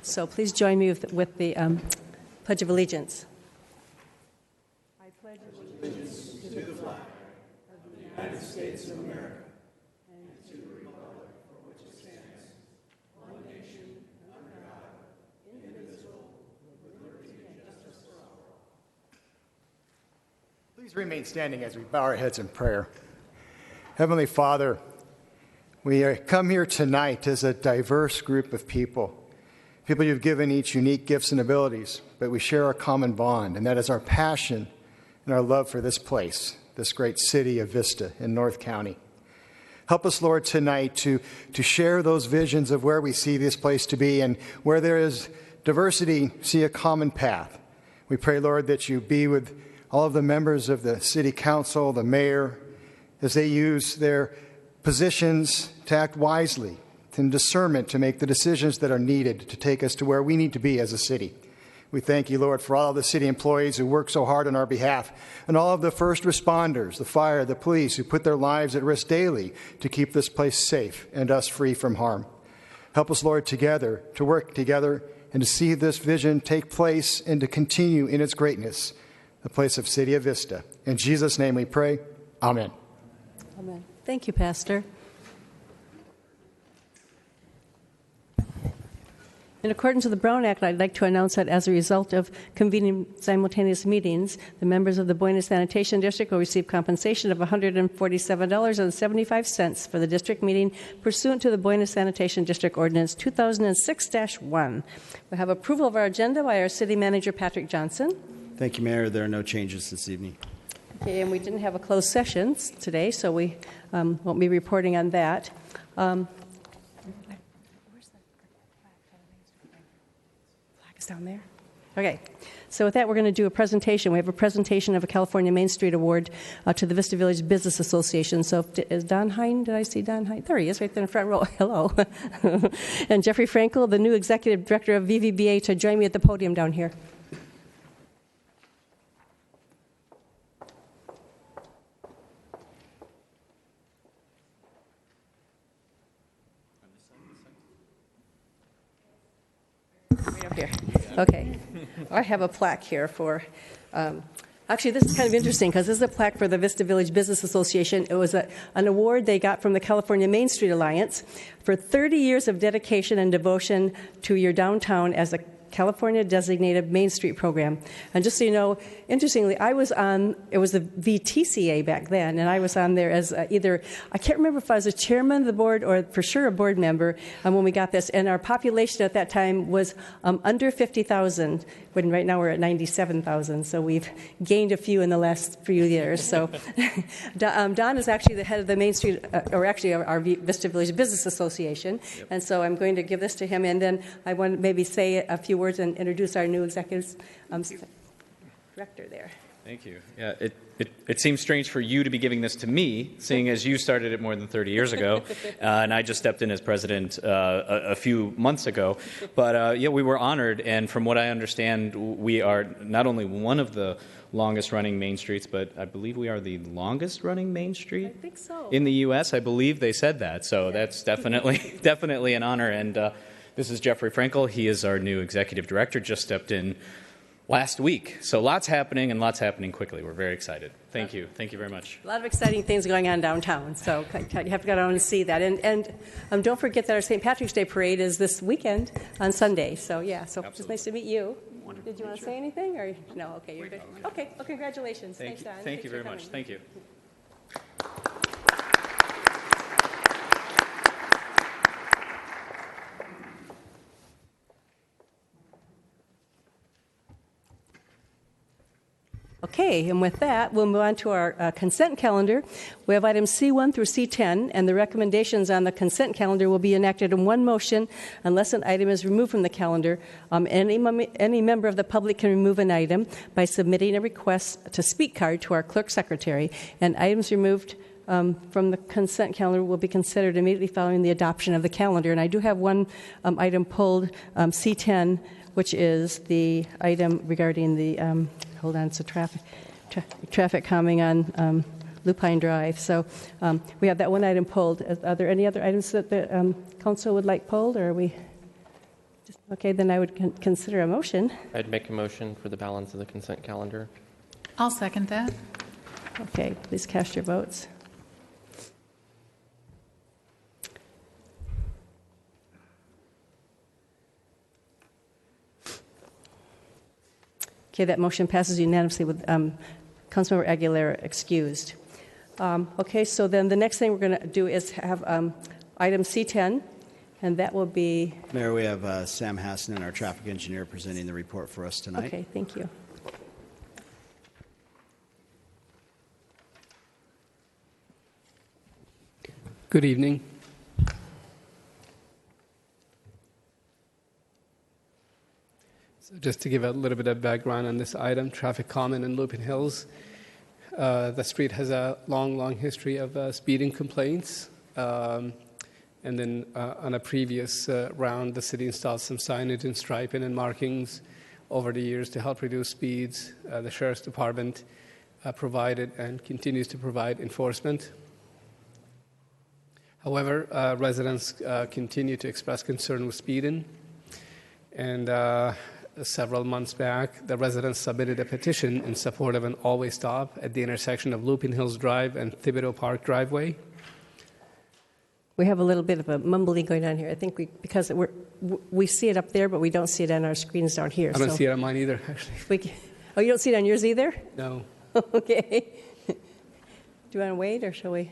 So please join me with the Pledge of Allegiance. I pledge allegiance to the flag of the United States of America and to the republic for which it stands, one nation, under God, indivisible, with liberty and justice for all. Please remain standing as we bow our heads in prayer. Heavenly Father, we come here tonight as a diverse group of people you've given each unique gifts and abilities, but we share a common bond, and that is our passion and our love for this place, this great city of Vista in North County. Help us, Lord, tonight to share those visions of where we see this place to be, and where there is diversity, see a common path. We pray, Lord, that you be with all of the members of the city council, the mayor, as they use their positions to act wisely, and discernment to make the decisions that are needed to take us to where we need to be as a city. We thank you, Lord, for all of the city employees who work so hard on our behalf, and all of the first responders, the fire, the police, who put their lives at risk daily to keep this place safe and us free from harm. Help us, Lord, together to work together and to see this vision take place and to continue in its greatness, the place of City of Vista. In Jesus' name we pray. Amen. Amen. Thank you, Pastor. In accordance with the Brown Act, I'd like to announce that as a result of convening simultaneous meetings, the members of the Buenos Sanitation District will receive compensation of $147.75 for the district meeting pursuant to the Buenos Sanitation District Ordinance 2006-1. We have approval of our agenda by our City Manager, Patrick Johnson. Thank you, Mayor. There are no changes this evening. Okay, and we didn't have a closed session today, so we won't be reporting on that. Down there. Okay. So with that, we're going to do a presentation. We have a presentation of a California Main Street Award to the Vista Village Business Association. So is Don Hine? Did I see Don Hine? There he is, right there in the front row. Hello. And Jeffrey Frankel, the new Executive Director of VVBA, to join me at the podium down here. Right up here. Okay. I have a plaque here for, actually this is kind of interesting because this is a plaque for the Vista Village Business Association. It was an award they got from the California Main Street Alliance for 30 years of dedication and devotion to your downtown as a California Designated Main Street Program. And just so you know, interestingly, it was the VTCA back then, and I was on there as I can't remember if I was a chairman of the board or for sure a board member when we got this. And our population at that time was under 50,000, when right now we're at 97,000. So we've gained a few in the last few years. So Don is actually the head of the Main Street, or actually our Vista Village Business Association. Yep. And so I'm going to give this to him, and then I want to maybe say a few words and introduce our new executive director there. Thank you. Yeah, it seems strange for you to be giving this to me, seeing as you started it more than 30 years ago, and I just stepped in as president a few months ago. But we were honored, and from what I understand, we are not only one of the longest-running Main Streets, but I believe we are the longest-running Main Street. I think so. In the U.S., I believe they said that, so that's definitely an honor. And this is Jeffrey Frankel. He is our new executive director, just stepped in last week. So lots happening, and lots happening quickly. We're very excited. Thank you. Thank you very much. A lot of exciting things going on downtown, so you have to go down and see that. And don't forget that our St. Patrick's Day Parade is this weekend on Sunday. So, Absolutely. It's nice to meet you. Wonderful. Did you want to say anything? Or no? Okay, you're good. Okay, well, congratulations. Thanks, Don. Thank you very much. Thank you. Okay, and with that, we'll move on to our consent calendar. We have items C1 through C10, and the recommendations on the consent calendar will be enacted in one motion unless an item is removed from the calendar. Any member of the public can remove an item by submitting a request to speak card to our clerk secretary, and items removed from the consent calendar will be considered immediately following the adoption of the calendar. And I do have one item pulled, C10, which is the item regarding the it's a traffic calming on Lupine Drive. So we have that one item pulled. Are there any other items that the council would like pulled, or are we just Okay, then I would consider a motion. I'd make a motion for the balance of the consent calendar. I'll second that. Okay, please cast your votes. Okay, that motion passes unanimously with Councilmember Aguilera excused. Okay, so then the next thing we're going to do is have item C10, and that will be, Mayor, we have Sam Hassenen, our traffic engineer, presenting the report for us tonight. okay, thank you. Good evening. So just to give a little bit of background on this item, Traffic Common in Lupin Hills. The street has a long history of speeding complaints. And then on a previous round, the city installed some signage and striping and markings over the years to help reduce speeds. The Sheriff's Department provided and continues to provide enforcement. However, residents continue to express concern with speeding. And several months back, the residents submitted a petition in support of an always stop at the intersection of Lupin Hills Drive and Thibodeau Park driveway. We have a little bit of a mumbling going on here. I think because we see it up there, but we don't see it on our screens down here. I don't see it on mine either, actually. Oh, you don't see it on yours either? No. Okay. Do you want to wait, or shall we?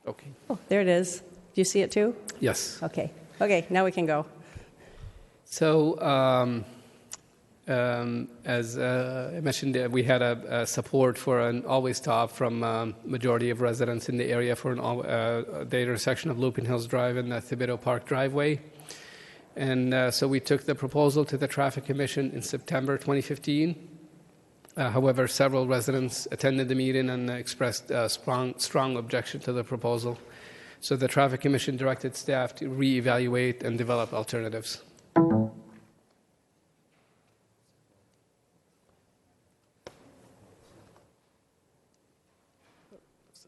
Okay. Oh, there it is. Do you see it too? Yes. Okay. Okay, now we can go. So, as I mentioned, we had a support for an always stop from majority of residents in the area for the intersection of Lupin Hills Drive and the Thibodeau Park driveway. And so we took the proposal to the Traffic Commission in September 2015. However, several residents attended the meeting and expressed strong objection to the proposal. So the Traffic Commission directed staff to reevaluate and develop alternatives.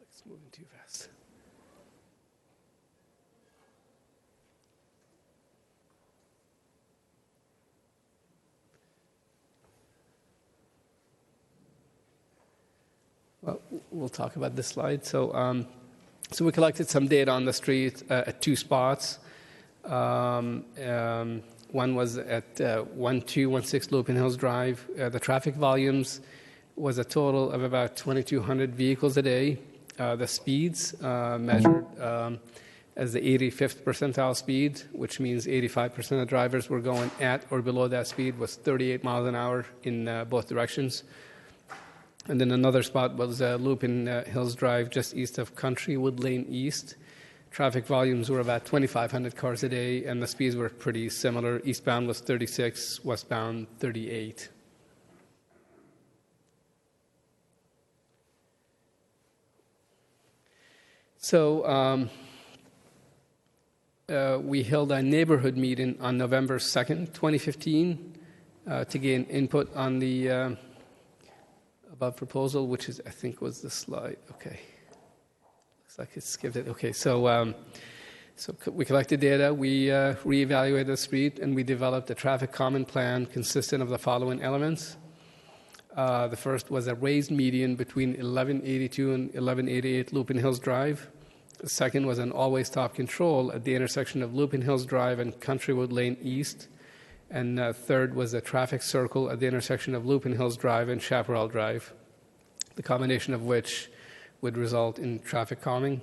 It's moving too fast. Well, we'll talk about this slide. So we collected some data on the street at two spots. One was at 1216 Lupin Hills Drive. The traffic volumes was a total of about 2,200 vehicles a day. The speeds measured as the 85th percentile speed, which means 85% of drivers were going at or below that speed, was 38 miles an hour in both directions. And then another spot was Lupin Hills Drive, just east of Countrywood Lane East. Traffic volumes were about 2,500 cars a day, and the speeds were pretty similar. Eastbound was 36, westbound 38. So we held a neighborhood meeting on November 2nd, 2015, to gain input on the above proposal, which is, I think, was the slide. Okay. Looks like it skipped it. Okay, so we collected data, we reevaluated the street, and we developed a traffic common plan consistent of the following elements. The first was a raised median between 1182 and 1188 Lupin Hills Drive. The second was an always stop control at the intersection of Lupin Hills Drive and Countrywood Lane East. And third was a traffic circle at the intersection of Lupin Hills Drive and Chaparral Drive, the combination of which would result in traffic calming.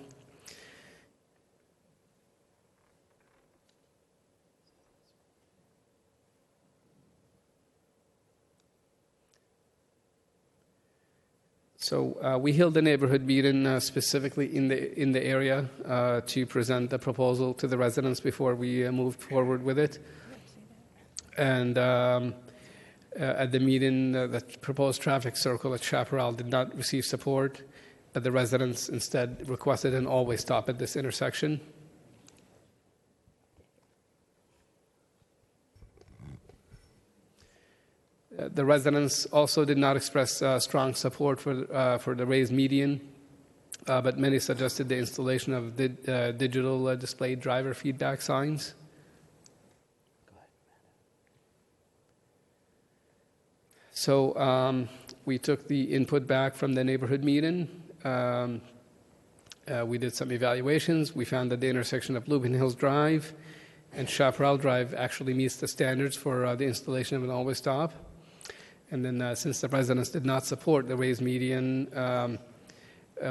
So we held a neighborhood meeting specifically in the area to present the proposal to the residents before we moved forward with it. And at the meeting, the proposed traffic circle at Chaparral did not receive support. The residents instead requested an always stop at this intersection. The residents also did not express strong support for the raised median, but many suggested the installation of digital display driver feedback signs. So we took the input back from the neighborhood meeting. We did some evaluations. We found that the intersection of Lupin Hills Drive and Chaparral Drive actually meets the standards for the installation of an always stop. And then since the residents did not support the raised median,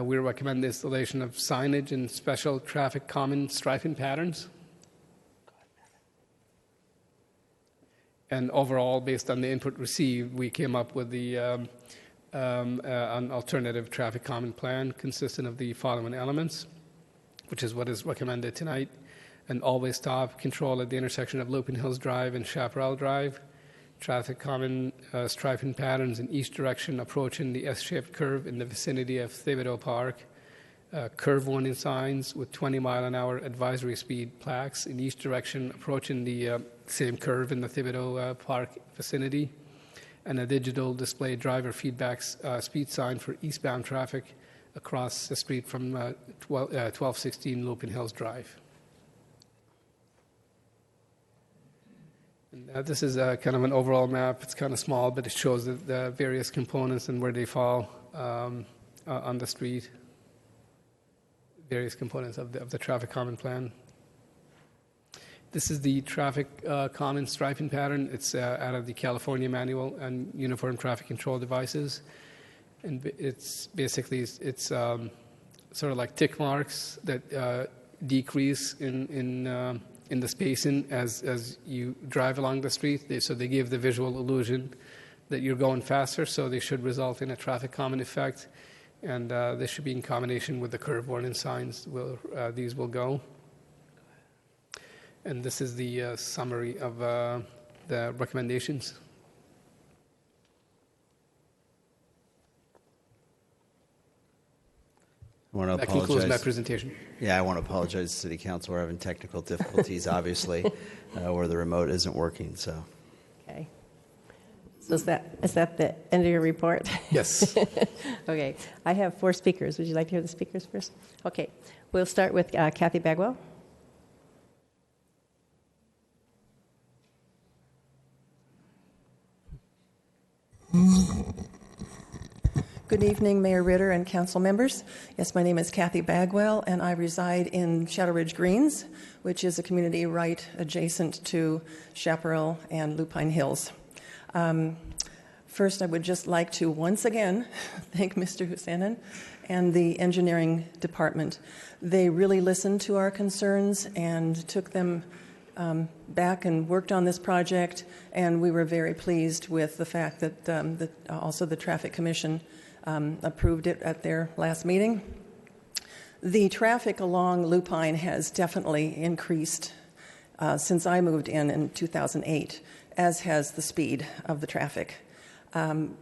we recommend the installation of signage and special traffic common striping patterns. And overall, based on the input received, we came up with an alternative traffic common plan consistent of the following elements, which is what is recommended tonight: an always stop control at the intersection of Lupin Hills Drive and Chaparral Drive, traffic common striping patterns in each direction approaching the S-shaped curve in the vicinity of Thibodeau Park, curve warning signs with 20-mile-an-hour advisory speed plaques in each direction approaching the same curve in the Thibodeau Park vicinity, and a digital display driver feedback speed sign for eastbound traffic across the street from 1216 Lupin Hills Drive. And, this is kind of an overall map. It's kind of small, but it shows the various components and where they fall on the street, various components of the traffic common plan. This is the traffic common striping pattern. It's out of the California Manual on Uniform Traffic Control Devices. And it's basically, it's sort of like tick marks that decrease in the spacing as you drive along the street. So they give the visual illusion that you're going faster, so they should result in a traffic common effect. And this should be in combination with the curve warning signs. These will go. And this is the summary of the recommendations. I want to That apologize. concludes my presentation. Yeah, I want to apologize to City Council. We're having technical difficulties, obviously, where the remote isn't working. So, Okay. So is that the end of your report? Yes. Okay. I have 4 speakers. Would you like to hear the speakers first? Okay. We'll start with Kathy Bagwell. Good evening, Mayor Ritter and council members. Yes, my name is Kathy Bagwell, and I reside in Shadow Ridge Greens, which is a community right adjacent to Chaparral and Lupine Hills. First, I would just like to once again thank Mr. Husseinin and the engineering department. They really listened to our concerns and took them back and worked on this project, and we were very pleased with the fact that also the Traffic Commission approved it at their last meeting. The traffic along Lupine has definitely increased since I moved in 2008, as has the speed of the traffic.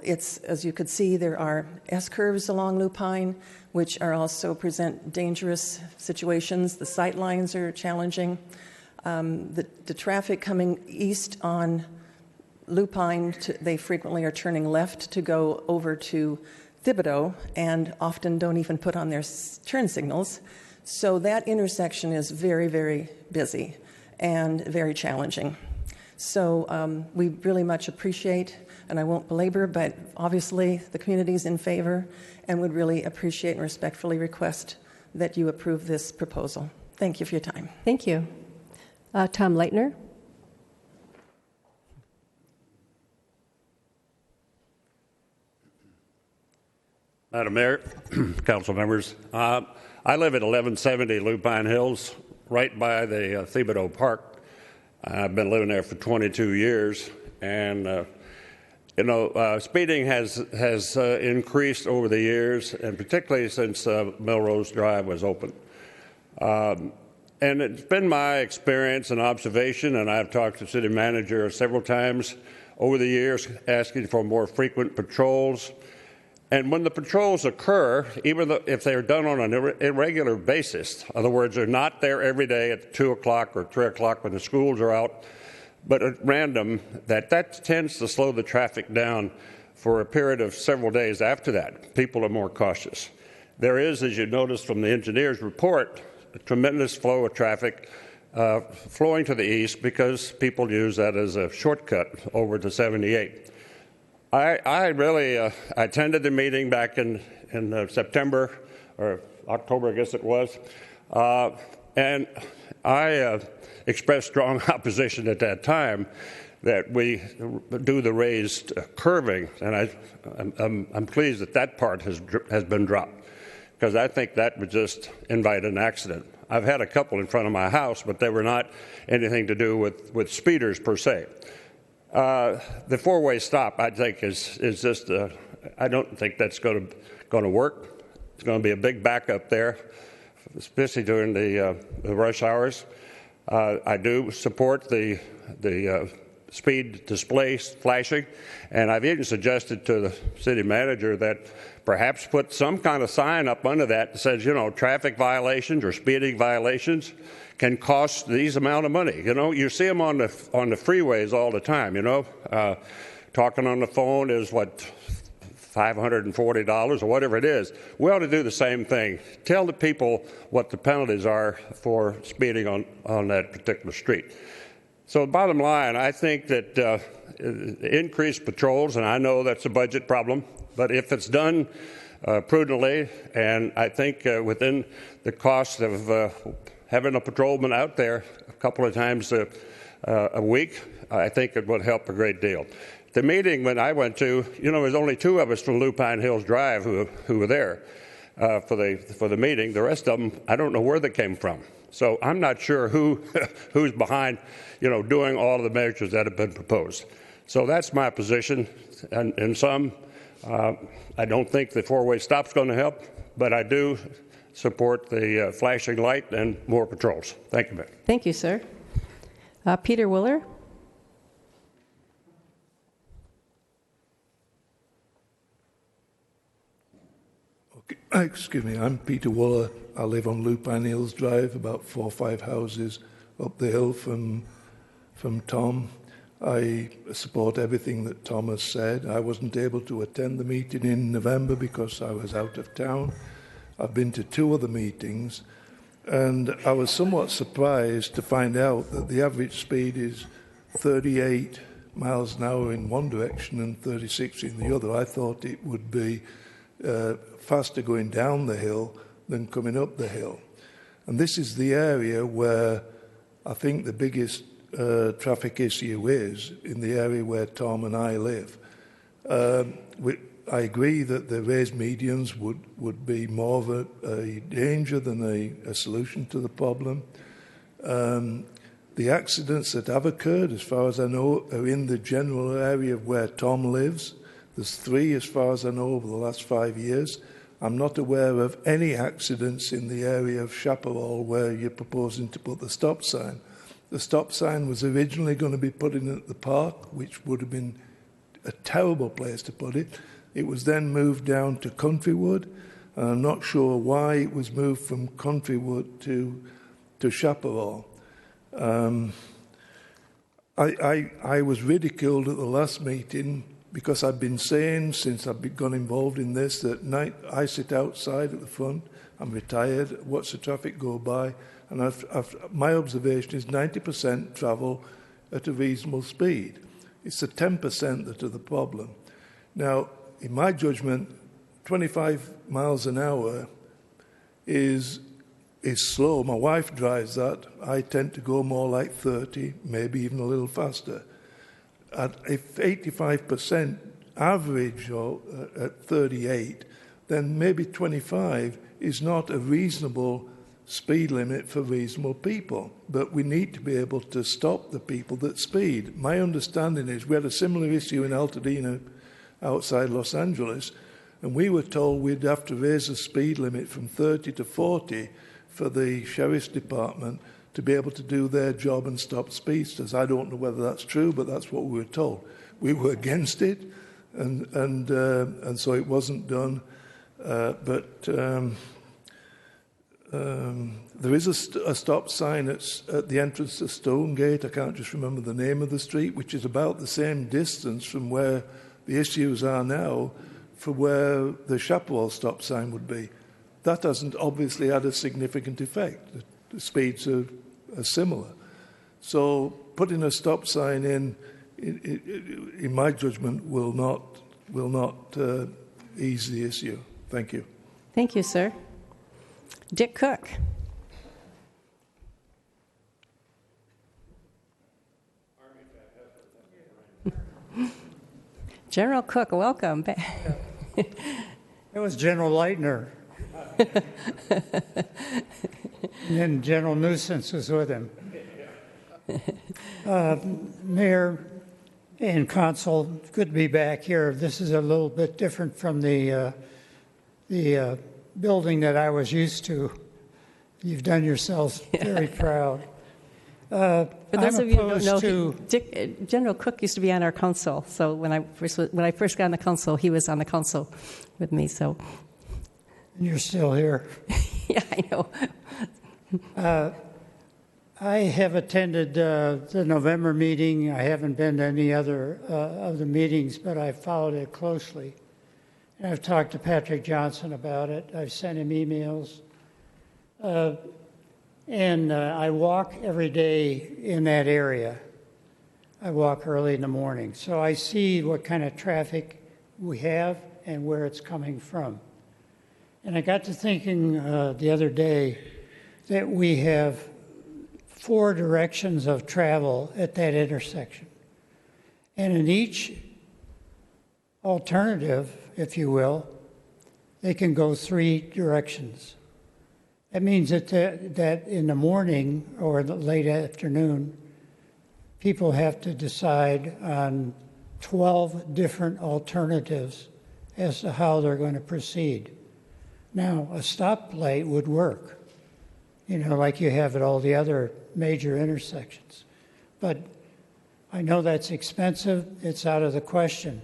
It's, as you could see, there are S-curves along Lupine, which are also present dangerous situations. The sight lines are challenging. The traffic coming east on Lupine, they frequently are turning left to go over to Thibodeau and often don't even put on their turn signals. So that intersection is very, very busy and very challenging. So we really much appreciate, and I won't belabor, but obviously the community is in favor and would really appreciate and respectfully request that you approve this proposal. Thank you for your time. Thank you. Tom Leitner. Madam Mayor, council members, I live at 1170 Lupine Hills, right by the Thibodeau Park. I've been living there for 22 years, and speeding has increased over the years, and particularly since Melrose Drive was open. And it's been my experience and observation, and I've talked to the city manager several times over the years, asking for more frequent patrols. And when the patrols occur, even if they're done on an irregular basis, in other words, they're not there every day at 2 o'clock or 3 o'clock when the schools are out, but at random, that tends to slow the traffic down for a period of several days after that. People are more cautious. There is, as you noticed from the engineer's report, a tremendous flow of traffic flowing to the east because people use that as a shortcut over to 78. I really attended the meeting back in September or October, I guess it was, and I expressed strong opposition at that time that we do the raised curving, and I'm pleased that that part has been dropped, because I think that would just invite an accident. I've had a couple in front of my house, but they were not anything to do with speeders per se. The four-way stop, I think, is just. I don't think that's going to work. It's going to be a big backup there, especially during the rush hours. I do support the speed display flashing, and I've even suggested to the city manager that perhaps put some kind of sign up under that says, traffic violations or speeding violations can cost these amount of money. You see them on the freeways all the time. Talking on the phone is what, $540 or whatever it is. We ought to do the same thing. Tell the people what the penalties are for speeding on that particular street. So bottom line, I think that increased patrols, and I know that's a budget problem, but if it's done prudently, and I think within the cost of having a patrolman out there a couple of times a week, I think it would help a great deal. The meeting when I went to, there was only 2 of us from Lupine Hills Drive who were there for the meeting. The rest of them, I don't know where they came from. So I'm not sure who's behind, doing all of the measures that have been proposed. So that's my position. And in some, I don't think the four-way stop's going to help, but I do support the flashing light and more patrols. Thank you, Mayor. Thank you, sir. Peter Willer. Excuse me, I'm Peter Wooler. I live on Lupine Hills Drive, about 4 or 5 houses up the hill from Tom. I support everything that Tom has said. I wasn't able to attend the meeting in November because I was out of town. I've been to 2 other meetings, and I was somewhat surprised to find out that the average speed is 38 miles an hour in one direction and 36 in the other. I thought it would be faster going down the hill than coming up the hill. And this is the area where I think the biggest traffic issue is, in the area where Tom and I live. I agree that the raised medians would be more of a danger than a solution to the problem. The accidents that have occurred, as far as I know, are in the general area where Tom lives. There's 3, as far as I know, over the last 5 years. I'm not aware of any accidents in the area of Chaparral where you're proposing to put the stop sign. The stop sign was originally going to be put in at the park, which would have been a terrible place to put it. It was then moved down to Countrywood, and I'm not sure why it was moved from Countrywood to Chaparral. I was ridiculed at the last meeting because I've been saying since I've got involved in this that I sit outside at the front, I'm retired, watch the traffic go by, and my observation is 90% travel at a reasonable speed. It's the 10% that are the problem. Now, in my judgment, 25 miles an hour is slow. My wife drives that. I tend to go more like 30, maybe even a little faster. If 85% average or at 38, then maybe 25 is not a reasonable speed limit for reasonable people. But we need to be able to stop the people that speed. My understanding is we had a similar issue in Altadena outside Los Angeles, and we were told we'd have to raise the speed limit from 30 to 40 for the sheriff's department to be able to do their job and stop speedsters. I don't know whether that's true, but that's what we were told. We were against it, and so it wasn't done. But there is a stop sign at the entrance to Stonegate. I can't just remember the name of the street, which is about the same distance from where the issues are now for where the Chaparral stop sign would be. That hasn't obviously had a significant effect. The speeds are similar. So putting a stop sign in in my judgment, will not ease the issue. Thank you. Thank you, sir. Dick Cook. General Cook, welcome back. It was General Leitner. And then General Nuisance was with him. Mayor and Council, good to be back here. This is a little bit different from the building that I was used to. You've done yourselves very proud. For those of you who don't know, to, General Cook used to be on our council. So when I first got on the council, he was on the council with me. So you're still here. yeah, I know. I have attended the November meeting. I haven't been to any other of the meetings, but I've followed it closely. And I've talked to Patrick Johnson about it. I've sent him emails. And I walk every day in that area. I walk early in the morning. So I see what kind of traffic we have and where it's coming from. And I got to thinking the other day that we have 4 directions of travel at that intersection. And in each alternative, if you will, they can go 3 directions. That means that in the morning or the late afternoon, people have to decide on 12 different alternatives as to how they're going to proceed. Now, a stoplight would work, like you have at all the other major intersections. But I know that's expensive. It's out of the question.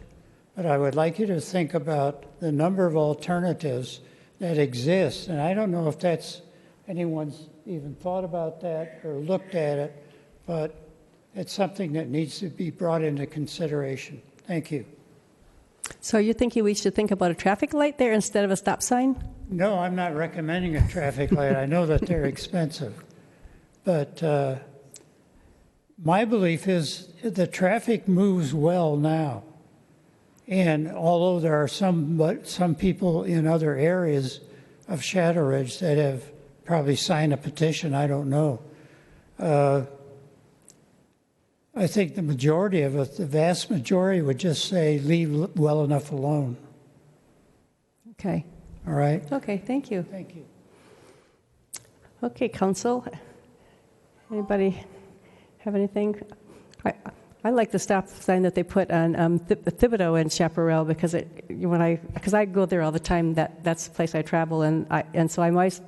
But I would like you to think about the number of alternatives that exists, and I don't know if anyone's even thought about that or looked at it, but it's something that needs to be brought into consideration. Thank you. So you're thinking we should think about a traffic light there instead of a stop sign? No, I'm not recommending a traffic light. I know that they're expensive. But my belief is the traffic moves well now. And although there are some people in other areas of Shadow Ridge that have probably signed a petition, I don't know. I think the majority of it, the vast majority, would just say leave well enough alone. Okay. All right? Okay, thank you. Thank you. Okay, Council. Anybody have anything? I like the stop sign that they put on Thibodaux and Chaparral because I go there all the time. That's the place I travel, and so I'm always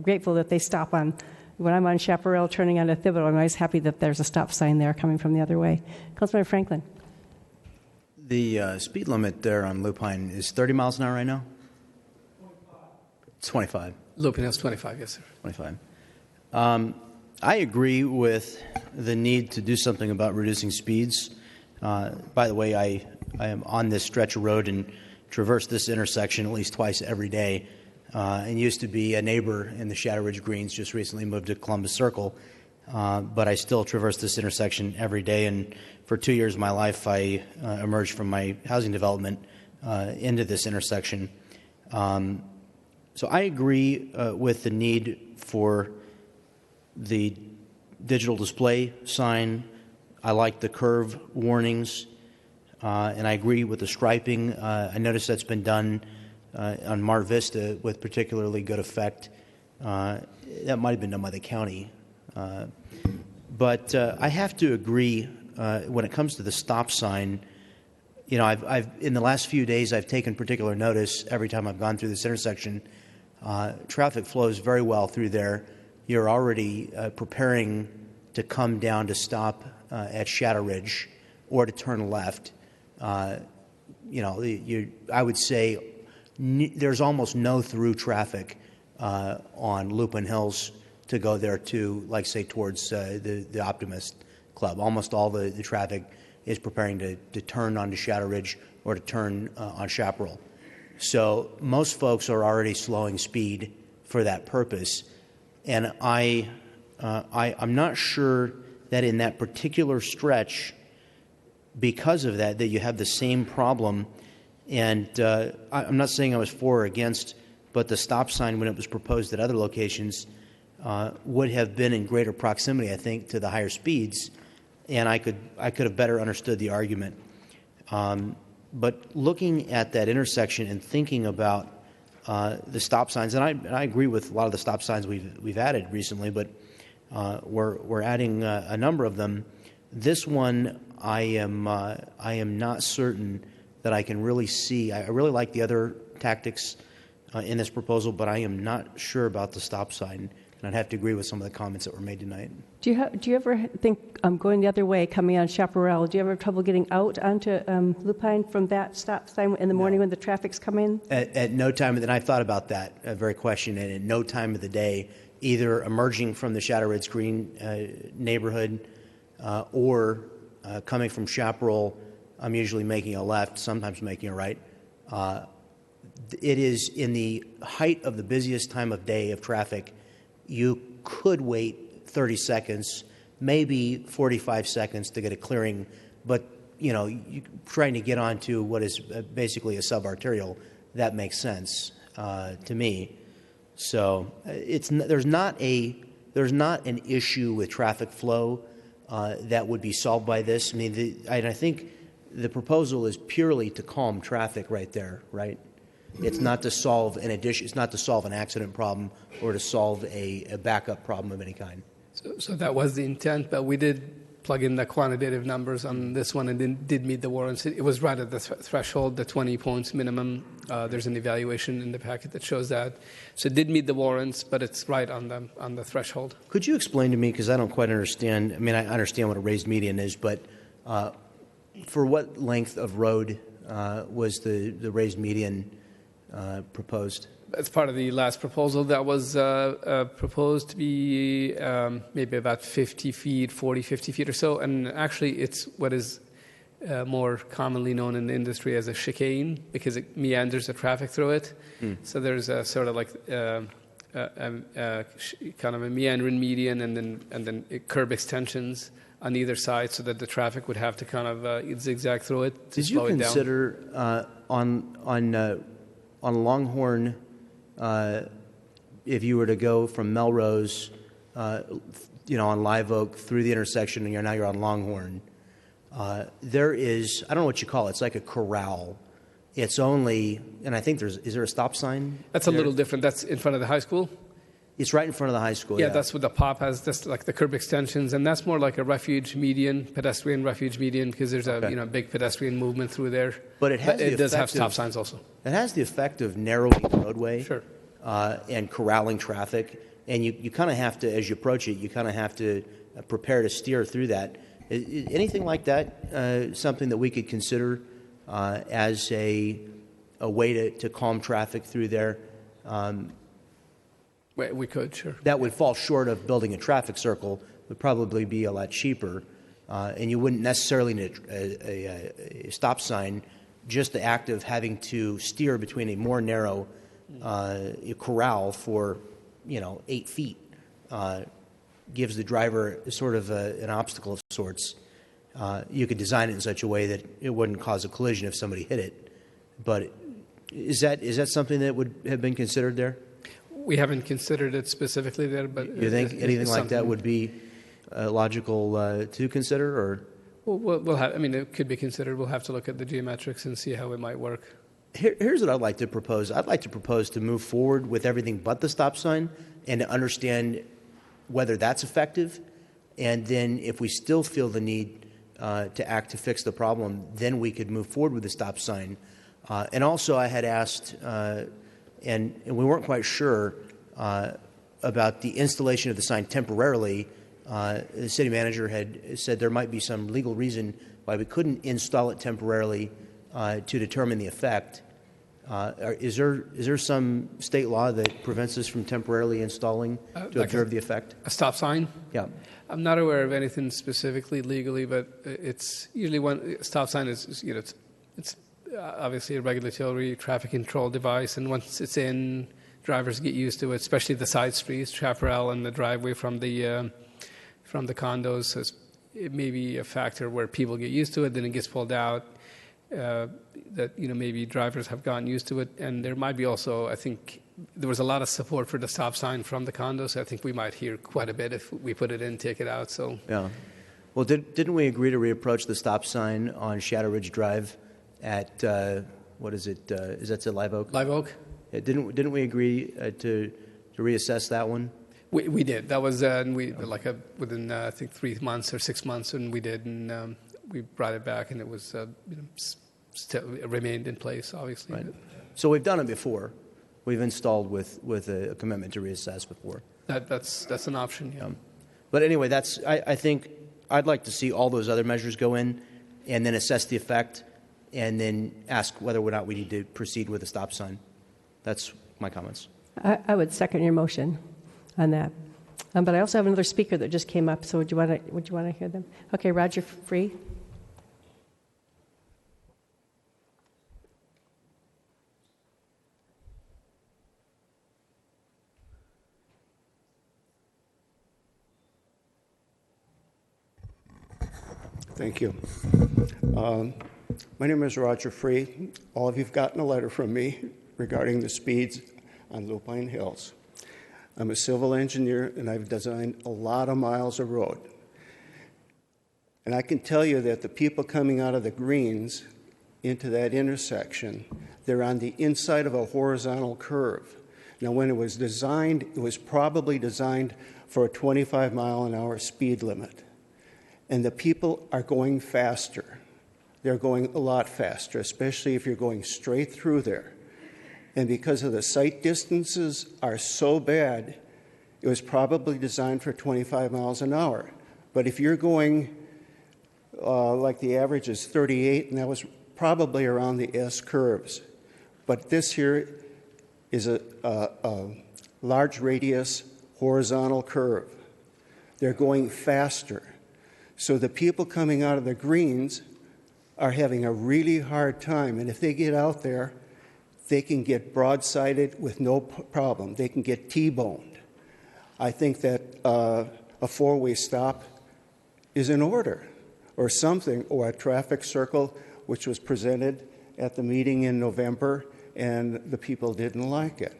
grateful that they stop on. When I'm on Chaparral turning onto Thibodaux, I'm always happy that there's a stop sign there coming from the other way. Councilmember Franklin. The speed limit there on Lupine is 30 miles an hour right now? 25. Lupine has 25, yes, sir. 25. I agree with the need to do something about reducing speeds. By the way, I am on this stretch of road and traverse this intersection at least twice every day. And used to be a neighbor in the Shadow Ridge Greens, just recently moved to Columbus Circle. But I still traverse this intersection every day. And for 2 years of my life, I emerged from my housing development into this intersection. So I agree with the need for the digital display sign. I like the curve warnings, and I agree with the striping. I noticed that's been done on Mar Vista with particularly good effect. That might have been done by the county. But I have to agree when it comes to the stop sign. I've in the last few days I've taken particular notice every time I've gone through this intersection. Traffic flows very well through there. You're already preparing to come down to stop at Shadow Ridge or to turn left. I would say there's almost no through traffic on Lupin Hills to go there to, like, say, towards the Optimist Club. Almost all the traffic is preparing to turn onto Shadow Ridge or to turn on Chaparral. So most folks are already slowing speed for that purpose. And I'm not sure that in that particular stretch because of that you have the same problem. And I'm not saying I was for or against, but the stop sign, when it was proposed at other locations, would have been in greater proximity, I think, to the higher speeds, and I could have better understood the argument. But looking at that intersection and thinking about the stop signs, and I agree with a lot of the stop signs we've added recently, but we're adding a number of them. This one, I am not certain that I can really see. I really like the other tactics in this proposal, but I am not sure about the stop sign, and I'd have to agree with some of the comments that were made tonight. Do you ever think going the other way, coming on Chaparral? Do you ever have trouble getting out onto Lupine from that stop sign in the morning when the traffic's coming? At no time, and I've thought about that very question, and at no time of the day, either emerging from the Shadow Ridge Green neighborhood or coming from Chaparral, I'm usually making a left, sometimes making a right. It is in the height of the busiest time of day of traffic. You could wait 30 seconds, maybe 45 seconds to get a clearing, but you trying to get onto what is basically a subarterial, that makes sense to me. So there's not an issue with traffic flow that would be solved by this. I mean, I think the proposal is purely to calm traffic right there, right? It's not to solve it's not to solve an accident problem or to solve a backup problem of any kind. So that was the intent, but we did plug in the quantitative numbers on this one and did meet the warrants. It was right at the threshold, the 20 points minimum. There's an evaluation in the packet that shows that. So it did meet the warrants, but it's right on the threshold. Could you explain to me, because I don't quite understand, I mean, I understand what a raised median is, but for what length of road was the raised median proposed? As part of the last proposal, that was proposed to be maybe about 50 feet, 40, 50 feet or so. And actually, it's what is more commonly known in the industry as a chicane because it meanders the traffic through it. So there's a sort of like kind of a meandering median and then curb extensions on either side so that the traffic would have to kind of zigzag through it to slow it down. Did you consider on Longhorn, if you were to go from Melrose, on Live Oak through the intersection, and you're on Longhorn, there is, I don't know what you call it. It's like a corral. It's only, and I think is there a stop sign? That's a little different. That's in front of the high school. It's right in front of the high school. Yeah, that's what the POP has. That's like the curb extensions, and that's more like a refuge median, pedestrian refuge median, because there's a big pedestrian movement through there. But it does have stop signs also. It has the effect of narrowing the roadway, sure, and corralling traffic. And you kind of have to, as you approach it, you kind of have to prepare to steer through that. Anything like that, something that we could consider as a way to calm traffic through there? We could, sure. That would fall short of building a traffic circle, would probably be a lot cheaper, and you wouldn't necessarily need a stop sign. Just the act of having to steer between a more narrow corral for 8 feet gives the driver sort of an obstacle of sorts. You could design it in such a way that it wouldn't cause a collision if somebody hit it. But is that something that would have been considered there? We haven't considered it specifically there, but you think anything like that would be logical to consider, or? We'll have. I mean, it could be considered. We'll have to look at the geometrics and see how it might work. Here's what I'd like to propose. I'd like to propose to move forward with everything but the stop sign and to understand whether that's effective, and then if we still feel the need to act to fix the problem, then we could move forward with the stop sign. And also, I had asked. And we weren't quite sure about the installation of the sign temporarily. The city manager had said there might be some legal reason why we couldn't install it temporarily to determine the effect. Is there some state law that prevents us from temporarily installing to observe the effect? A stop sign? Yeah. I'm not aware of anything specifically legally, but it's usually a stop sign is it's obviously a regulatory traffic control device, and once it's in, drivers get used to it, especially the side streets, Chaparral and the driveway from the condos. So it may be a factor where people get used to it, then it gets pulled out. That maybe drivers have gotten used to it, and there might be also, I think, there was a lot of support for the stop sign from the condos. I think we might hear quite a bit if we put it in, take it out. So yeah. Well, didn't we agree to reapproach the stop sign on Shadow Ridge Drive at what is it? Is that at Live Oak? Live Oak. Yeah, didn't we agree to reassess that one? We did. That was within I think 3 months or 6 months, and we did, and we brought it back, and it was still remained in place, obviously. Right. So we've done it before. We've installed with a commitment to reassess before. That's an option. Yeah. But anyway, I think I'd like to see all those other measures go in, and then assess the effect, and then ask whether or not we need to proceed with a stop sign. That's my comments. I would second your motion on that. But I also have another speaker that just came up, so would you want to hear them? Okay, Roger Free. Thank you. My name is Roger Free. All of you have gotten a letter from me regarding the speeds on Lupine Hills. I'm a civil engineer, and I've designed a lot of miles of road. And I can tell you that the people coming out of the greens into that intersection, they're on the inside of a horizontal curve. Now, when it was designed, it was probably designed for a 25-mile-an-hour speed limit. And the people are going faster. They're going a lot faster, especially if you're going straight through there. And because of the sight distances are so bad, it was probably designed for 25 miles an hour. But if you're going, like the average is 38, and that was probably around the S curves. But this here is a large radius horizontal curve. They're going faster. So the people coming out of the greens are having a really hard time. And if they get out there, they can get broadsided with no problem. They can get T-boned. I think that a four-way stop is in order, or something, or a traffic circle, which was presented at the meeting in November, and the people didn't like it.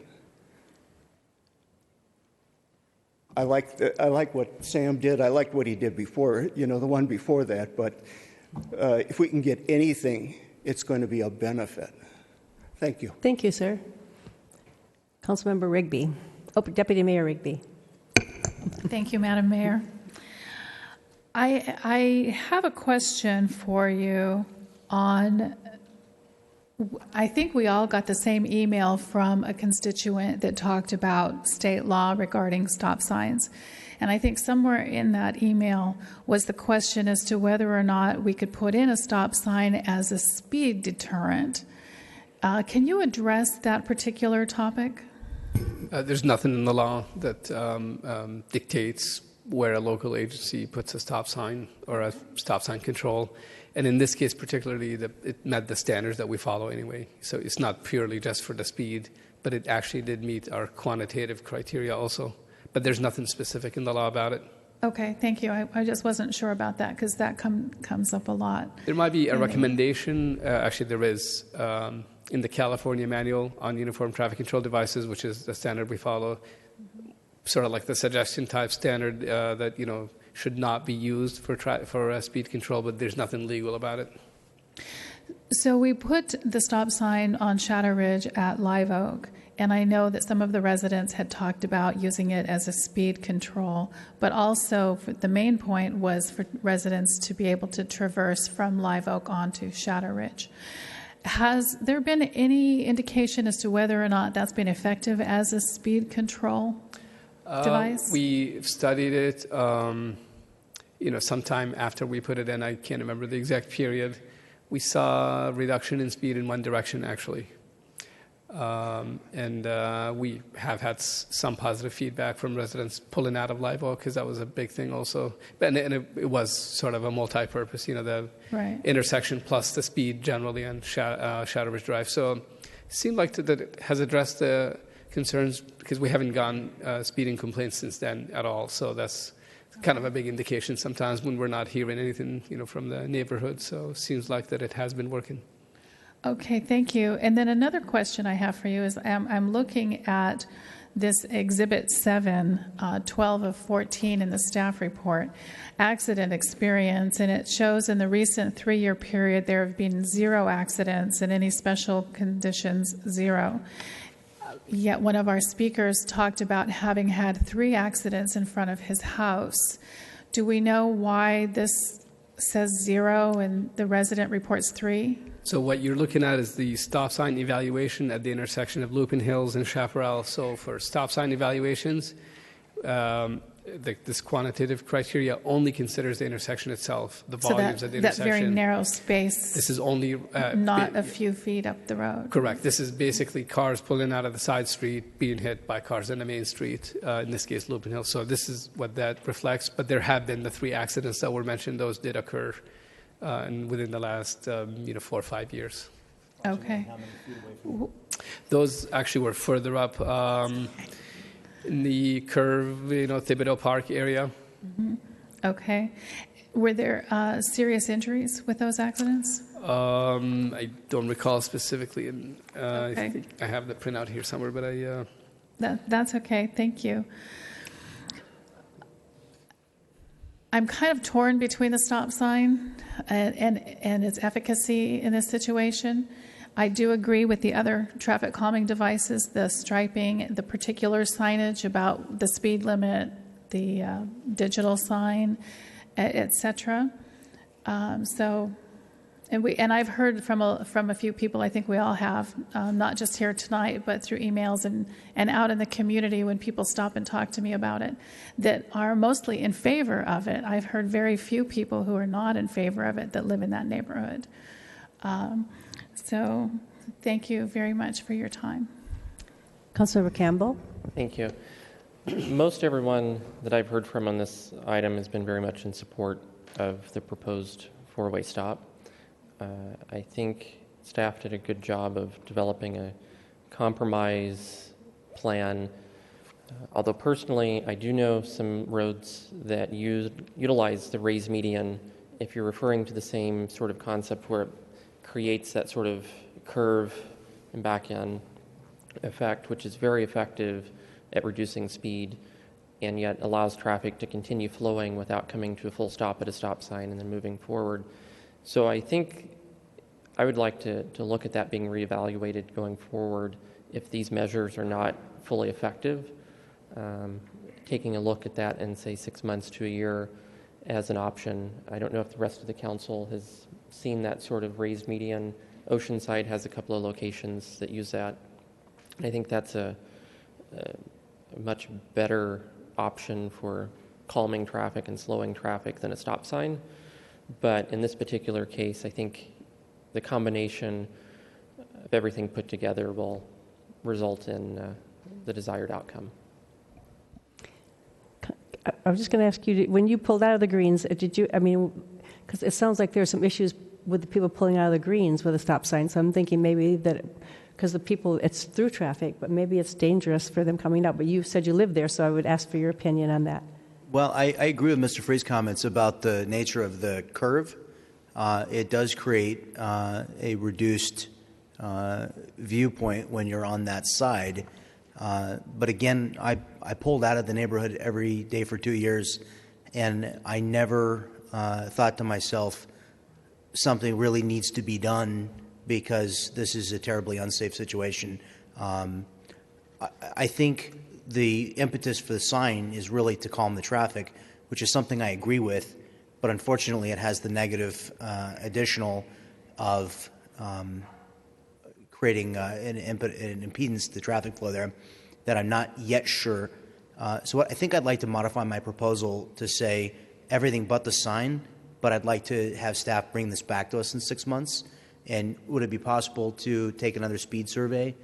I like what Sam did. I liked what he did before, the one before that. But if we can get anything, it's going to be a benefit. Thank you. Thank you, sir. Councilmember Rigby. Oh, Deputy Mayor Rigby. Thank you, Madam Mayor. I have a question for you on, I think we all got the same email from a constituent that talked about state law regarding stop signs. And I think somewhere in that email was the question as to whether or not we could put in a stop sign as a speed deterrent. Can you address that particular topic? There's nothing in the law that dictates where a local agency puts a stop sign or a stop sign control. And in this case particularly, it met the standards that we follow anyway. So it's not purely just for the speed, but it actually did meet our quantitative criteria also. But there's nothing specific in the law about it. Okay, thank you. I just wasn't sure about that because that comes up a lot. There might be a recommendation. Actually, there is in the California Manual on Uniform Traffic Control Devices, which is the standard we follow, sort of like the suggestion type standard that should not be used for speed control, but there's nothing legal about it. So we put the stop sign on Shadow Ridge at Live Oak, and I know that some of the residents had talked about using it as a speed control, but also the main point was for residents to be able to traverse from Live Oak onto Shadow Ridge. Has there been any indication as to whether or not that's been effective as a speed control device? We studied it, sometime after we put it in. I can't remember the exact period. We saw a reduction in speed in one direction, actually. And we have had some positive feedback from residents pulling out of Live Oak because that was a big thing also. And it was sort of a multi-purpose, the intersection plus the speed generally on Shadow Ridge Drive. So it seemed like that it has addressed the concerns because we haven't gotten speeding complaints since then at all. So that's kind of a big indication sometimes when we're not hearing anything, from the neighborhood. So it seems like that it has been working. Okay, thank you. And then another question I have for you is I'm looking at this Exhibit 7, 12 of 14 in the staff report, accident experience, and it shows in the recent 3-year period there have been 0 accidents and any special conditions, 0. Yet one of our speakers talked about having had 3 accidents in front of his house. Do we know why this says 0 and the resident reports 3? So what you're looking at is the stop sign evaluation at the intersection of Lupin Hills and Chaparral. So for stop sign evaluations, this quantitative criteria only considers the intersection itself, the volumes at the intersection. That very narrow space. This is only not a few feet up the road. Correct. This is basically cars pulling out of the side street, being hit by cars in the main street. In this case, Lupin Hills. So this is what that reflects. But there have been the 3 accidents that were mentioned. Those did occur. And within the last 4 or 5 years. Okay. Those actually were further up in the curve, Thibodeau Park area. Mm-hmm. Okay. Were there serious injuries with those accidents? I don't recall specifically. Okay. I think I have the printout here somewhere, but That's okay. Thank you. I'm kind of torn between the stop sign and its efficacy in this situation. I do agree with the other traffic calming devices, the striping, the particular signage about the speed limit, the digital sign, etc. And I've heard from a few people, I think we all have, not just here tonight, but through emails and out in the community when people stop and talk to me about it, that are mostly in favor of it. I've heard very few people who are not in favor of it that live in that neighborhood. So thank you very much for your time. Councilor Campbell? Thank you. Most everyone that I've heard from on this item has been very much in support of the proposed 4-way stop. I think staff did a good job of developing a compromise plan. Although personally, I do know some roads that utilize the raised median. If you're referring to the same sort of concept where it creates that sort of curve and back-end effect, which is very effective at reducing speed and yet allows traffic to continue flowing without coming to a full stop at a stop sign and then moving forward. So I think I would like to look at that being reevaluated going forward if these measures are not fully effective, taking a look at that in, say, 6 months to a year as an option. I don't know if the rest of the council has seen that sort of raised median. Oceanside has a couple of locations that use that. And I think that's a much better option for calming traffic and slowing traffic than a stop sign. But in this particular case, I think the combination of everything put together will result in the desired outcome. I was just going to ask you, when you pulled out of the greens, because it sounds like there are some issues with the people pulling out of the greens with a stop sign, so I'm thinking maybe that, because the people, it's through traffic, but maybe it's dangerous for them coming out. But you said you live there, so I would ask for your opinion on that. Well, I agree with Mr. Freeh's comments about the nature of the curve. It does create a reduced viewpoint when you're on that side. But again, I pulled out of the neighborhood every day for 2 years, and I never thought to myself, something really needs to be done because this is a terribly unsafe situation. I think the impetus for the sign is really to calm the traffic, which is something I agree with, but unfortunately it has the negative additional of creating an impedance to the traffic flow there that I'm not yet sure. So I think I'd like to modify my proposal to say everything but the sign, but I'd like to have staff bring this back to us in 6 months. And would it be possible to take another speed survey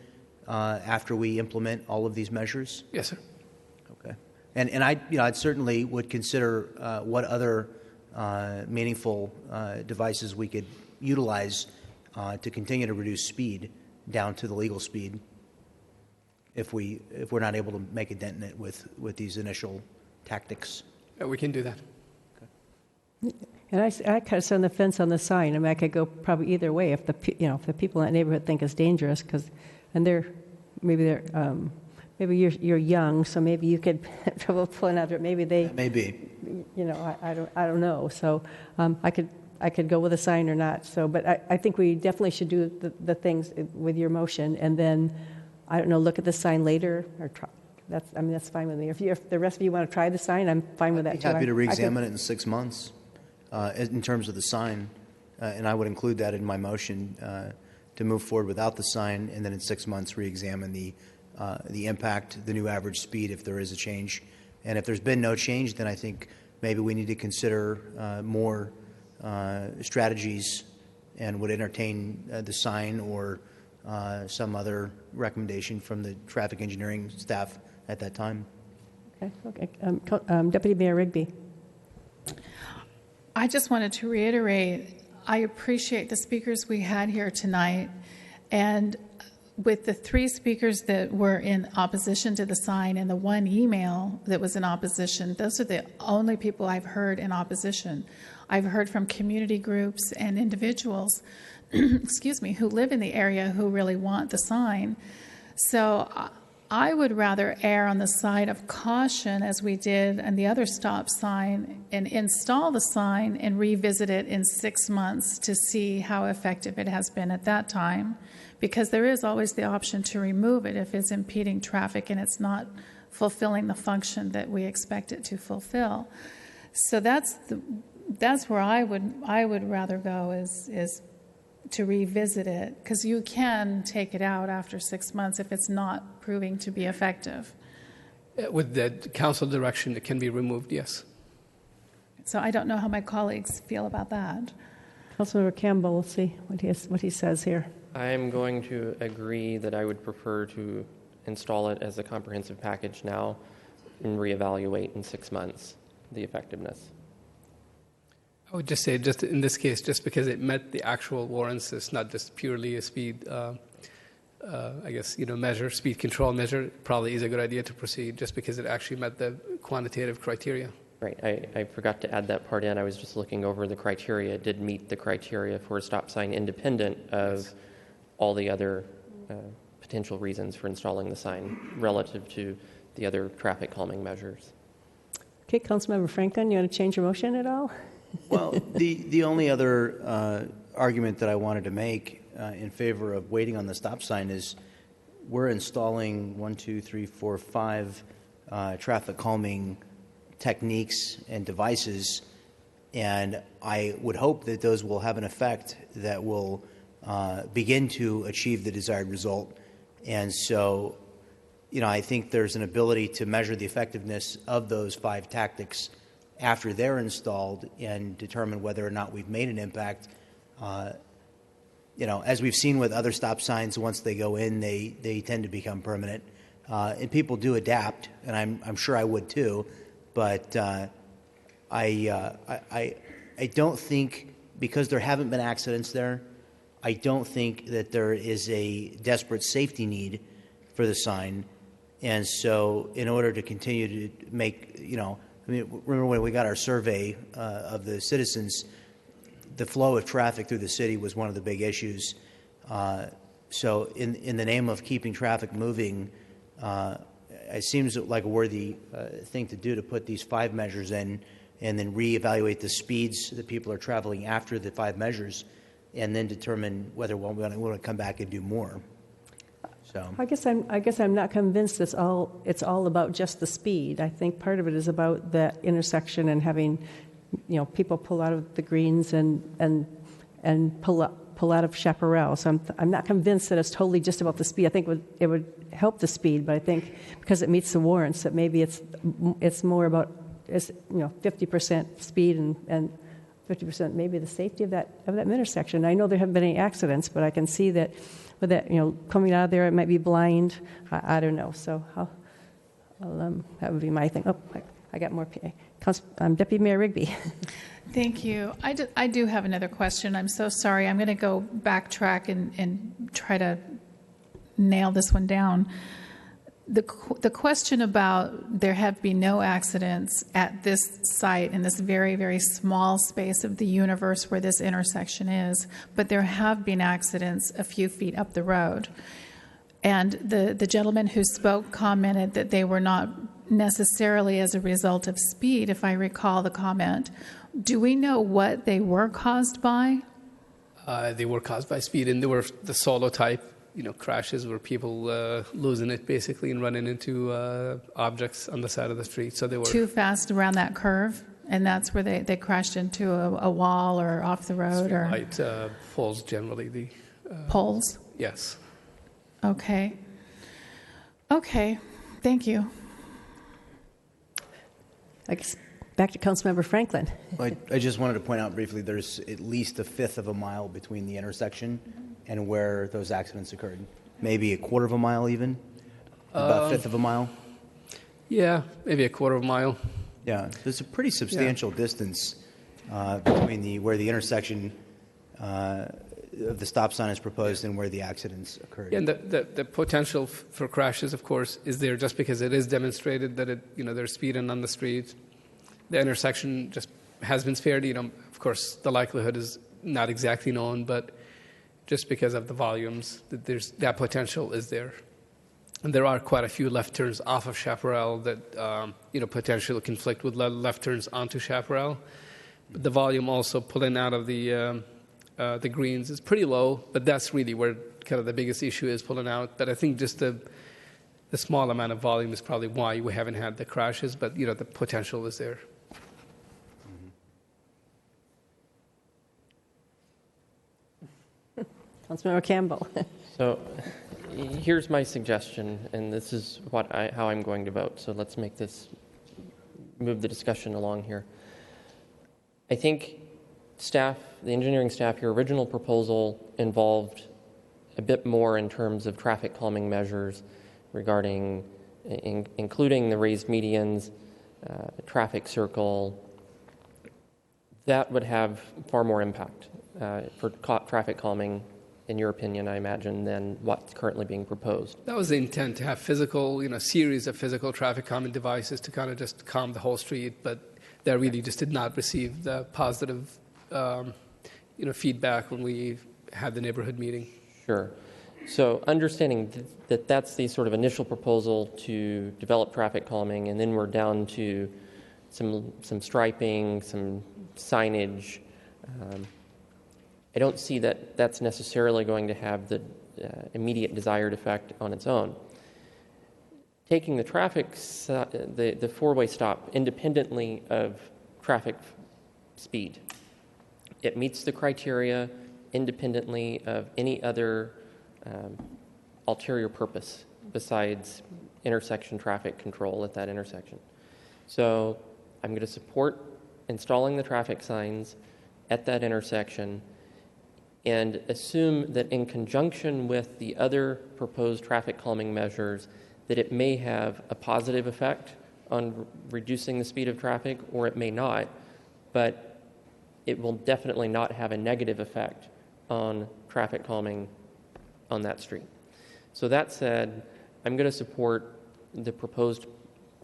after we implement all of these measures? Yes, sir. Okay. And I certainly would consider what other meaningful devices we could utilize to continue to reduce speed down to the legal speed if we're not able to make a dent in it with these initial tactics. We can do that. And I kind of sit on the fence on the sign. I mean, I could go probably either way if the people in that neighborhood think it's dangerous, maybe you're young, so maybe you could have trouble pulling out. Maybe they Maybe. I don't know. So I could go with a sign or not. So, but I think we definitely should do the things with your motion, and then I don't know, look at the sign later or try. That's fine with me. If the rest of you want to try the sign, I'm fine with that I'd be too. happy to re-examine it in 6 months in terms of the sign, and I would include that in my motion to move forward without the sign, and then in 6 months re-examine the impact, the new average speed, if there is a change. And if there's been no change, then I think maybe we need to consider more strategies and would entertain the sign or some other recommendation from the traffic engineering staff at that time. Okay. Deputy Mayor Rigby. I just wanted to reiterate, I appreciate the speakers we had here tonight, and with the 3 speakers that were in opposition to the sign and the 1 email that was in opposition, those are the only people I've heard in opposition. I've heard from community groups and individuals, excuse me, who live in the area who really want the sign. So I would rather err on the side of caution, as we did on the other stop sign, and install the sign and revisit it in 6 months to see how effective it has been at that time, because there is always the option to remove it if it's impeding traffic and it's not fulfilling the function that we expect it to fulfill. So that's where I would rather go is to revisit it, because you can take it out after 6 months if it's not proving to be effective. With the council direction, it can be removed, yes. So I don't know how my colleagues feel about that. Councilmember Campbell, we'll see what he says here. I'm going to agree that I would prefer to install it as a comprehensive package now and reevaluate in 6 months the effectiveness. I would just say, just in this case, just because it met the actual warrants, it's not just purely a speed, measure, speed control measure. It probably is a good idea to proceed just because it actually met the quantitative criteria. Right. I forgot to add that part in. I was just looking over the criteria. It did meet the criteria for a stop sign independent of all the other potential reasons for installing the sign relative to the other traffic calming measures. Okay, Councilmember Franklin, you want to change your motion at all? Well, the only other argument that I wanted to make in favor of waiting on the stop sign is we're installing 5 traffic calming techniques and devices, and I would hope that those will have an effect that will begin to achieve the desired result. And so, I think there's an ability to measure the effectiveness of those 5 tactics after they're installed and determine whether or not we've made an impact. As we've seen with other stop signs, once they go in, they tend to become permanent. And people do adapt, and I'm sure I would too. But I don't think, because there haven't been accidents there, I don't think that there is a desperate safety need for the sign. And so in order to continue to make, remember when we got our survey of the citizens, the flow of traffic through the city was one of the big issues. So in the name of keeping traffic moving, it seems like a worthy thing to do to put these 5 measures in and then reevaluate the speeds that people are traveling after the 5 measures and then determine whether we want to come back and do more. So I guess I'm not convinced it's all about just the speed. I think part of it is about that intersection and having, people pull out of the greens and pull out of Chaparral. So I'm not convinced that it's totally just about the speed. I think it would help the speed, but I think because it meets the warrants, that maybe it's more about 50% speed and 50% maybe the safety of that intersection. I know there haven't been any accidents, but I can see that with that, coming out of there, it might be blind. I don't know. So that would be my thing. Oh, I got more. Deputy Mayor Rigby. Thank you. I do have another question. I'm so sorry. I'm going to go backtrack and try to nail this one down. the question about there have been no accidents at this site in this very, very small space of the universe where this intersection is, but there have been accidents a few feet up the road. And the gentleman who spoke commented that they were not necessarily as a result of speed, if I recall the comment. Do we know what they were caused by? They were caused by speed, and they were the solo type, crashes where people losing it basically and running into objects on the side of the street. So they were too fast around that curve, and that's where they crashed into a wall or off the road or light poles generally. The poles. Yes. Okay. Thank you. I guess back to Councilmember Franklin. I just wanted to point out briefly, there's at least a fifth of a mile between the intersection and where those accidents occurred. Maybe a quarter of a mile even? About a fifth of a mile? Yeah, maybe a quarter of a mile. Yeah, there's a pretty substantial distance between where the intersection of the stop sign is proposed and where the accidents occurred. Yeah, and the potential for crashes, of course, is there just because it is demonstrated that there's speeding on the street. The intersection just has been spared. Of course, the likelihood is not exactly known, but just because of the volumes, that potential is there. And there are quite a few left turns off of Chaparral that potentially conflict with left turns onto Chaparral. But the volume also pulling out of the greens is pretty low, but that's really where kind of the biggest issue is, pulling out. But I think just the small amount of volume is probably why we haven't had the crashes, but the potential is there. Councilmember Campbell. So here's my suggestion, and this is how I'm going to vote. So let's move the discussion along here. I think the engineering staff, your original proposal involved a bit more in terms of traffic calming measures regarding including the raised medians, traffic circle. That would have far more impact for traffic calming, in your opinion, I imagine, than what's currently being proposed. That was the intent, to have series of physical traffic calming devices to kind of just calm the whole street, but that really just did not receive the positive feedback when we had the neighborhood meeting. Sure. So understanding that that's the sort of initial proposal to develop traffic calming, and then we're down to some striping, some signage. I don't see that that's necessarily going to have the immediate desired effect on its own. Taking the the four-way stop independently of traffic speed, it meets the criteria independently of any other ulterior purpose besides intersection traffic control at that intersection. So I'm going to support installing the traffic signs at that intersection and assume that in conjunction with the other proposed traffic calming measures that it may have a positive effect on reducing the speed of traffic, or it may not, but it will definitely not have a negative effect on traffic calming on that street. So that said, I'm going to support the proposed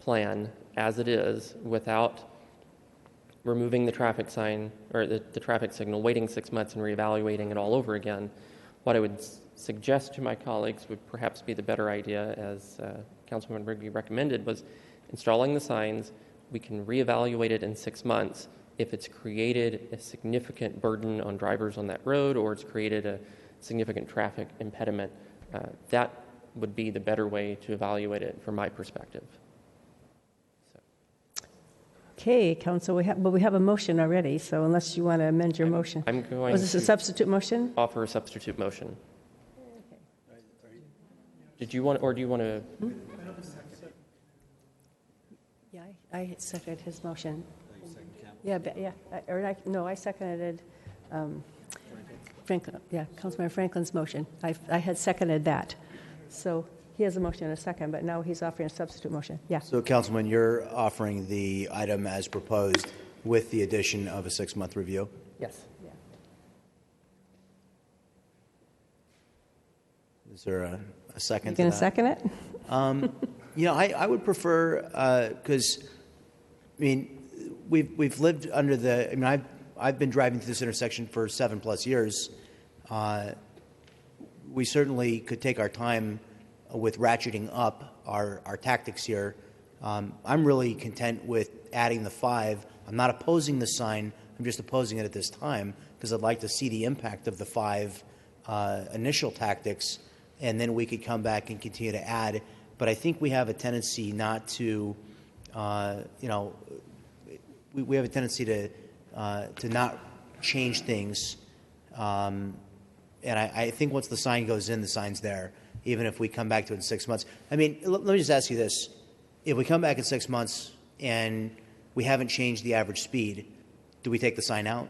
plan as it is without removing the traffic sign or the traffic signal, waiting 6 months and reevaluating it all over again. What I would suggest to my colleagues would perhaps be the better idea, as Councilman Rigby recommended, was installing the signs. We can reevaluate it in 6 months if it's created a significant burden on drivers on that road or it's created a significant traffic impediment. That would be the better way to evaluate it from my perspective. Okay, Council, we have a motion already, so unless you want to amend your motion. I'm going Was this a substitute motion? Offer a substitute motion. Did you want, or do you want to? Yeah, I seconded his motion. I seconded Franklin. Yeah, Councilmember Franklin's motion. I had seconded that. So he has a motion and a second, but now he's offering a substitute motion. Yeah. So, Councilman, you're offering the item as proposed with the addition of a 6-month review? Yes. Yeah. Is there a second You going to that? second it? I would prefer, because, I mean, we've lived under the, I mean, I've been driving through this intersection for 7+ years. We certainly could take our time with ratcheting up our tactics here. I'm really content with adding the 5. I'm not opposing the sign. I'm just opposing it at this time because I'd like to see the impact of the 5 initial tactics, and then we could come back and continue to add. But I think we have a tendency not to, we have a tendency to not change things. And I think once the sign goes in, the sign's there, even if we come back to it in 6 months. I mean, let me just ask you this. If we come back in 6 months and we haven't changed the average speed, do we take the sign out?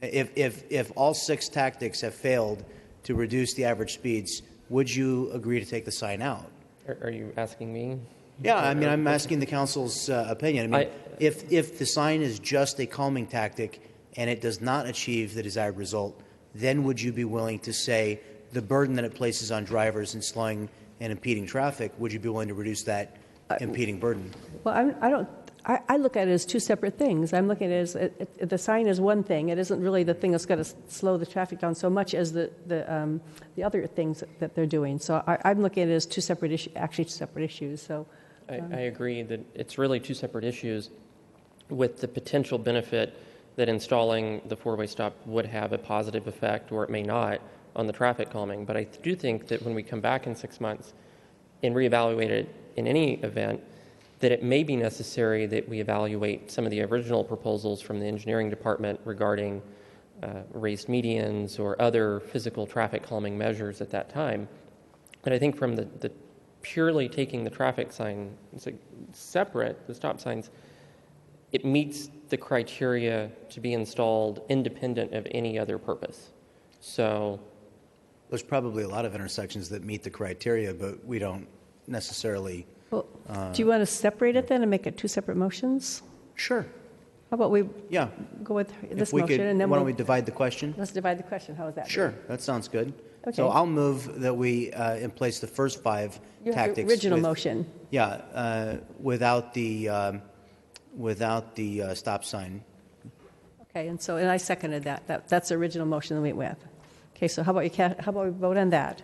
If all 6 tactics have failed to reduce the average speeds, would you agree to take the sign out? Are you asking me? Yeah, I mean, I'm asking the council's opinion. I mean, if the sign is just a calming tactic and it does not achieve the desired result, then would you be willing to say the burden that it places on drivers in slowing and impeding traffic, would you be willing to reduce that impeding burden? Well, I look at it as 2 separate things. I'm looking at it as the sign is one thing. It isn't really the thing that's going to slow the traffic down so much as the other things that they're doing. So I'm looking at it as 2 separate issues. So I agree that it's really 2 separate issues with the potential benefit that installing the 4-way stop would have a positive effect, or it may not, on the traffic calming. But I do think that when we come back in 6 months and reevaluate it in any event, that it may be necessary that we evaluate some of the original proposals from the engineering department regarding raised medians or other physical traffic calming measures at that time. And I think from the purely taking the traffic sign separate, the stop signs, it meets the criteria to be installed independent of any other purpose. So there's probably a lot of intersections that meet the criteria, but we don't necessarily. Well, do you want to separate it then and make it 2 separate motions? Sure. How about we go with this if we motion could, and then why don't we divide the question? Let's divide the question. How is that? Sure, that sounds good. Okay. So I'll move that we in place the first 5 you tactics. Have the original motion. Yeah, without the stop sign. Okay, and I seconded that. That's the original motion that we went with. Okay, so how about we vote on that?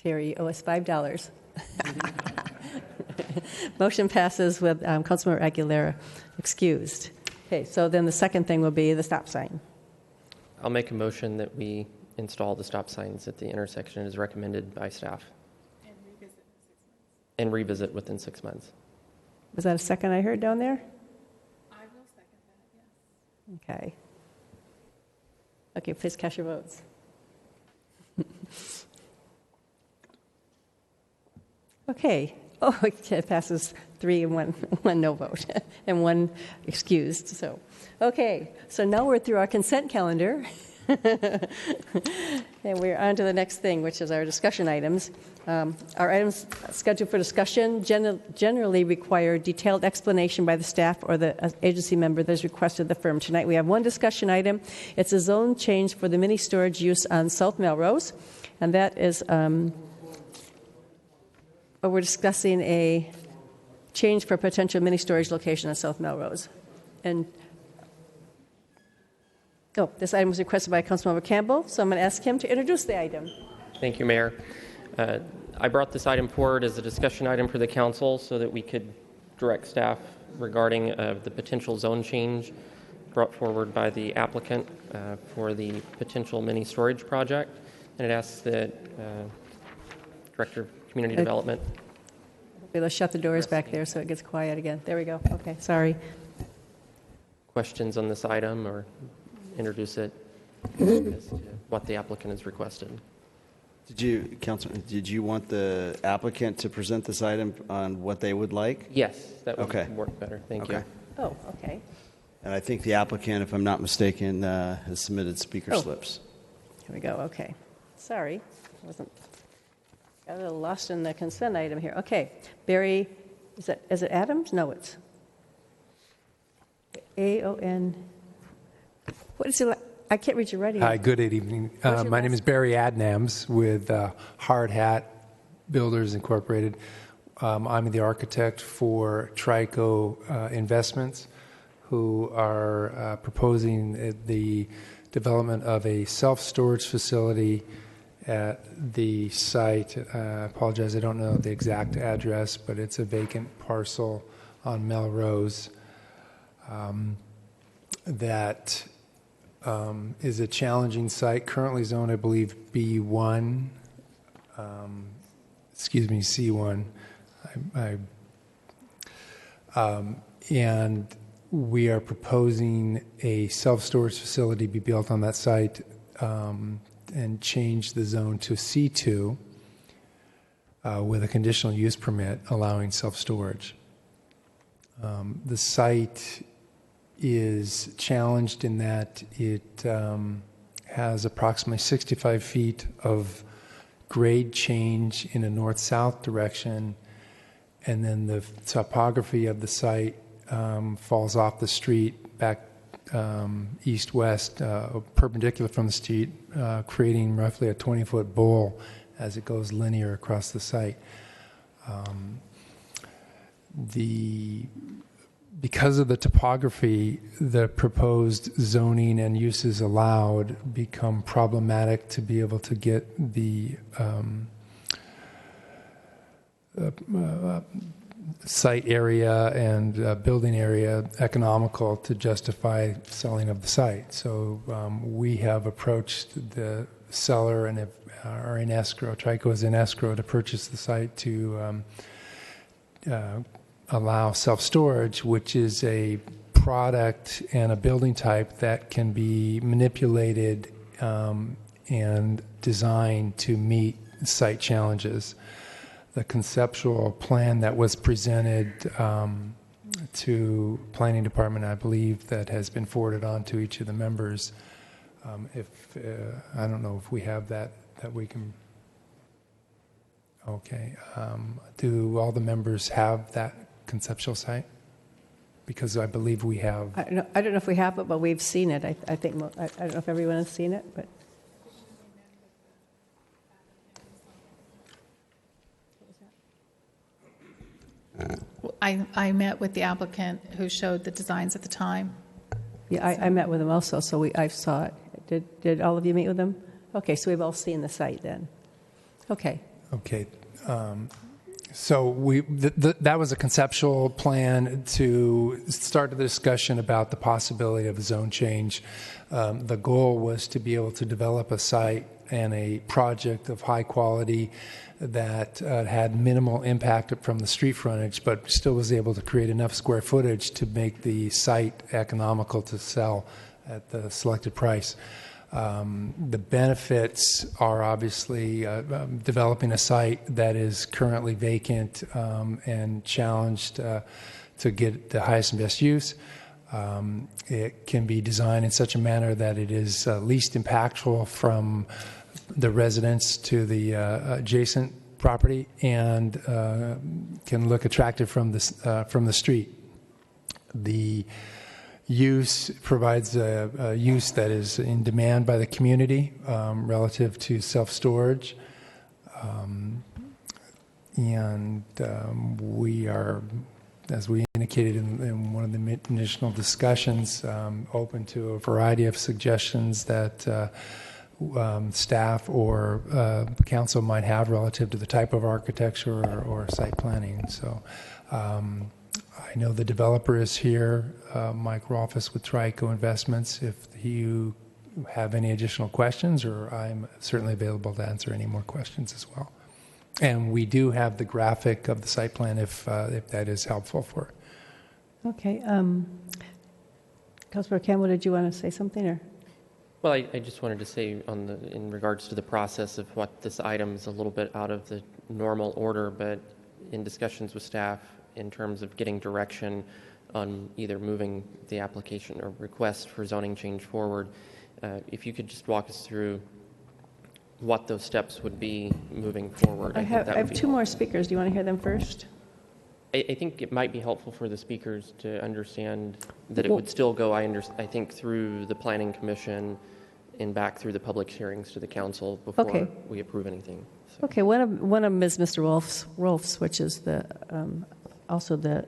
Terry, you owe us $5. Motion passes with Councilmember Aguilera excused. Okay, so then the second thing will be the stop sign. I'll make a motion that we install the stop signs at the intersection as recommended by staff. And revisit within 6 months. Was that a second I heard down there? I will second that, yes. Okay. Okay, please cast your votes. Okay. Oh, it passes 3 and 1 no vote and 1 excused. So, okay. So now we're through our consent calendar. And we're on to the next thing, which is our discussion items. Our items scheduled for discussion generally require detailed explanation by the staff or the agency member that has requested the firm. Tonight we have 1 discussion item. It's a zone change for the mini storage use on South Melrose, and that is we're discussing a change for potential mini storage location on South Melrose. And this item was requested by Councilmember Campbell, so I'm going to ask him to introduce the item. Thank you, Mayor. I brought this item forward as a discussion item for the council so that we could direct staff regarding the potential zone change brought forward by the applicant for the potential mini storage project. And it asks that Director of Community Development. Let's shut the doors back there so it gets quiet again. There we go. Okay, sorry. Questions on this item or introduce it as to what the applicant has requested. Councilman, did you want the applicant to present this item on what they would like? Yes, that would work better. Thank you. Oh, okay. And I think the applicant, if I'm not mistaken, has submitted speaker slips. Here we go. Okay. Sorry. Got a little lost in the consent item here. Okay. Barry, is it Adams? No, it's AON. What is it? I can't read your writing. Hi, good evening. What's your My name last- is Barry Adnams with Hard Hat Builders Incorporated. I'm the architect for Trico Investments, who are proposing the development of a self-storage facility at the site. I apologize, I don't know the exact address, but it's a vacant parcel on Melrose that is a challenging site, currently zoned, I believe, B1, C1. And we are proposing a self-storage facility be built on that site and change the zone to C2 with a conditional use permit allowing self-storage. The site is challenged in that it has approximately 65 feet of grade change in a north-south direction, and then the topography of the site falls off the street back east-west, perpendicular from the street, creating roughly a 20-foot bowl as it goes linear across the site. Because of the topography, the proposed zoning and uses allowed become problematic to be able to get the site area and building area economical to justify selling of the site. So we have approached the seller and are in escrow. Trico is in escrow to purchase the site to allow self-storage, which is a product and a building type that can be manipulated and designed to meet site challenges. The conceptual plan that was presented to Planning Department, I believe, that has been forwarded on to each of the members. I don't know if we have that we can. Okay. Do all the members have that conceptual site? Because I believe we have. I don't know if we have it, but we've seen it. I think I don't know if everyone has seen it, but. I met with the applicant who showed the designs at the time. Yeah, I met with him also, so I saw it. Did all of you meet with him? Okay, so we've all seen the site then. Okay. Okay. So that was a conceptual plan to start the discussion about the possibility of a zone change. The goal was to be able to develop a site and a project of high quality that had minimal impact from the street frontage, but still was able to create enough square footage to make the site economical to sell at the selected price. The benefits are obviously developing a site that is currently vacant and challenged to get the highest and best use. It can be designed in such a manner that it is least impactful from the residents to the adjacent property and can look attractive from the street. The use provides a use that is in demand by the community relative to self-storage. We are, as we indicated in one of the initial discussions, open to a variety of suggestions that staff or council might have relative to the type of architecture or site planning. So I know the developer is here, Mike Rolfes with Trico Investments. If you have any additional questions, or I'm certainly available to answer any more questions as well. And we do have the graphic of the site plan if that is helpful for. Okay. Councilor Campbell, did you want to say something? Or? Well, I just wanted to say in regards to the process of what this item is a little bit out of the normal order, but in discussions with staff in terms of getting direction on either moving the application or request for zoning change forward, if you could just walk us through what those steps would be moving forward. I have two more speakers. Do you want to hear them first? I think it might be helpful for the speakers to understand that it would still go, I think, through the Planning Commission and back through the public hearings to the council before Okay. we approve anything. Okay, one of them is Mr. Rolfs, which is the also the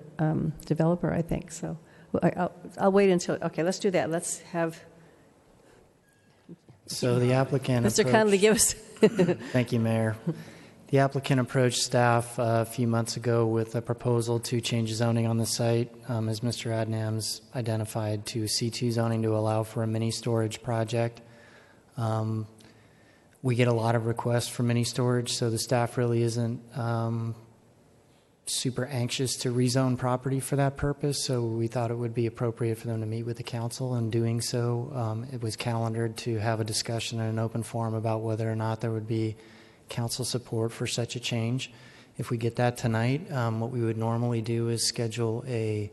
developer, I think. So I'll wait until. Okay, let's do that. Let's have So the applicant Mr. Connolly give us. Thank you, Mayor. The applicant approached staff a few months ago with a proposal to change zoning on the site, as Mr. Adnam's identified, to C2 zoning to allow for a mini storage project. We get a lot of requests for mini storage, so the staff really isn't super anxious to rezone property for that purpose, so we thought it would be appropriate for them to meet with the council. In doing so, it was calendared to have a discussion in an open forum about whether or not there would be council support for such a change. If we get that tonight, what we would normally do is schedule a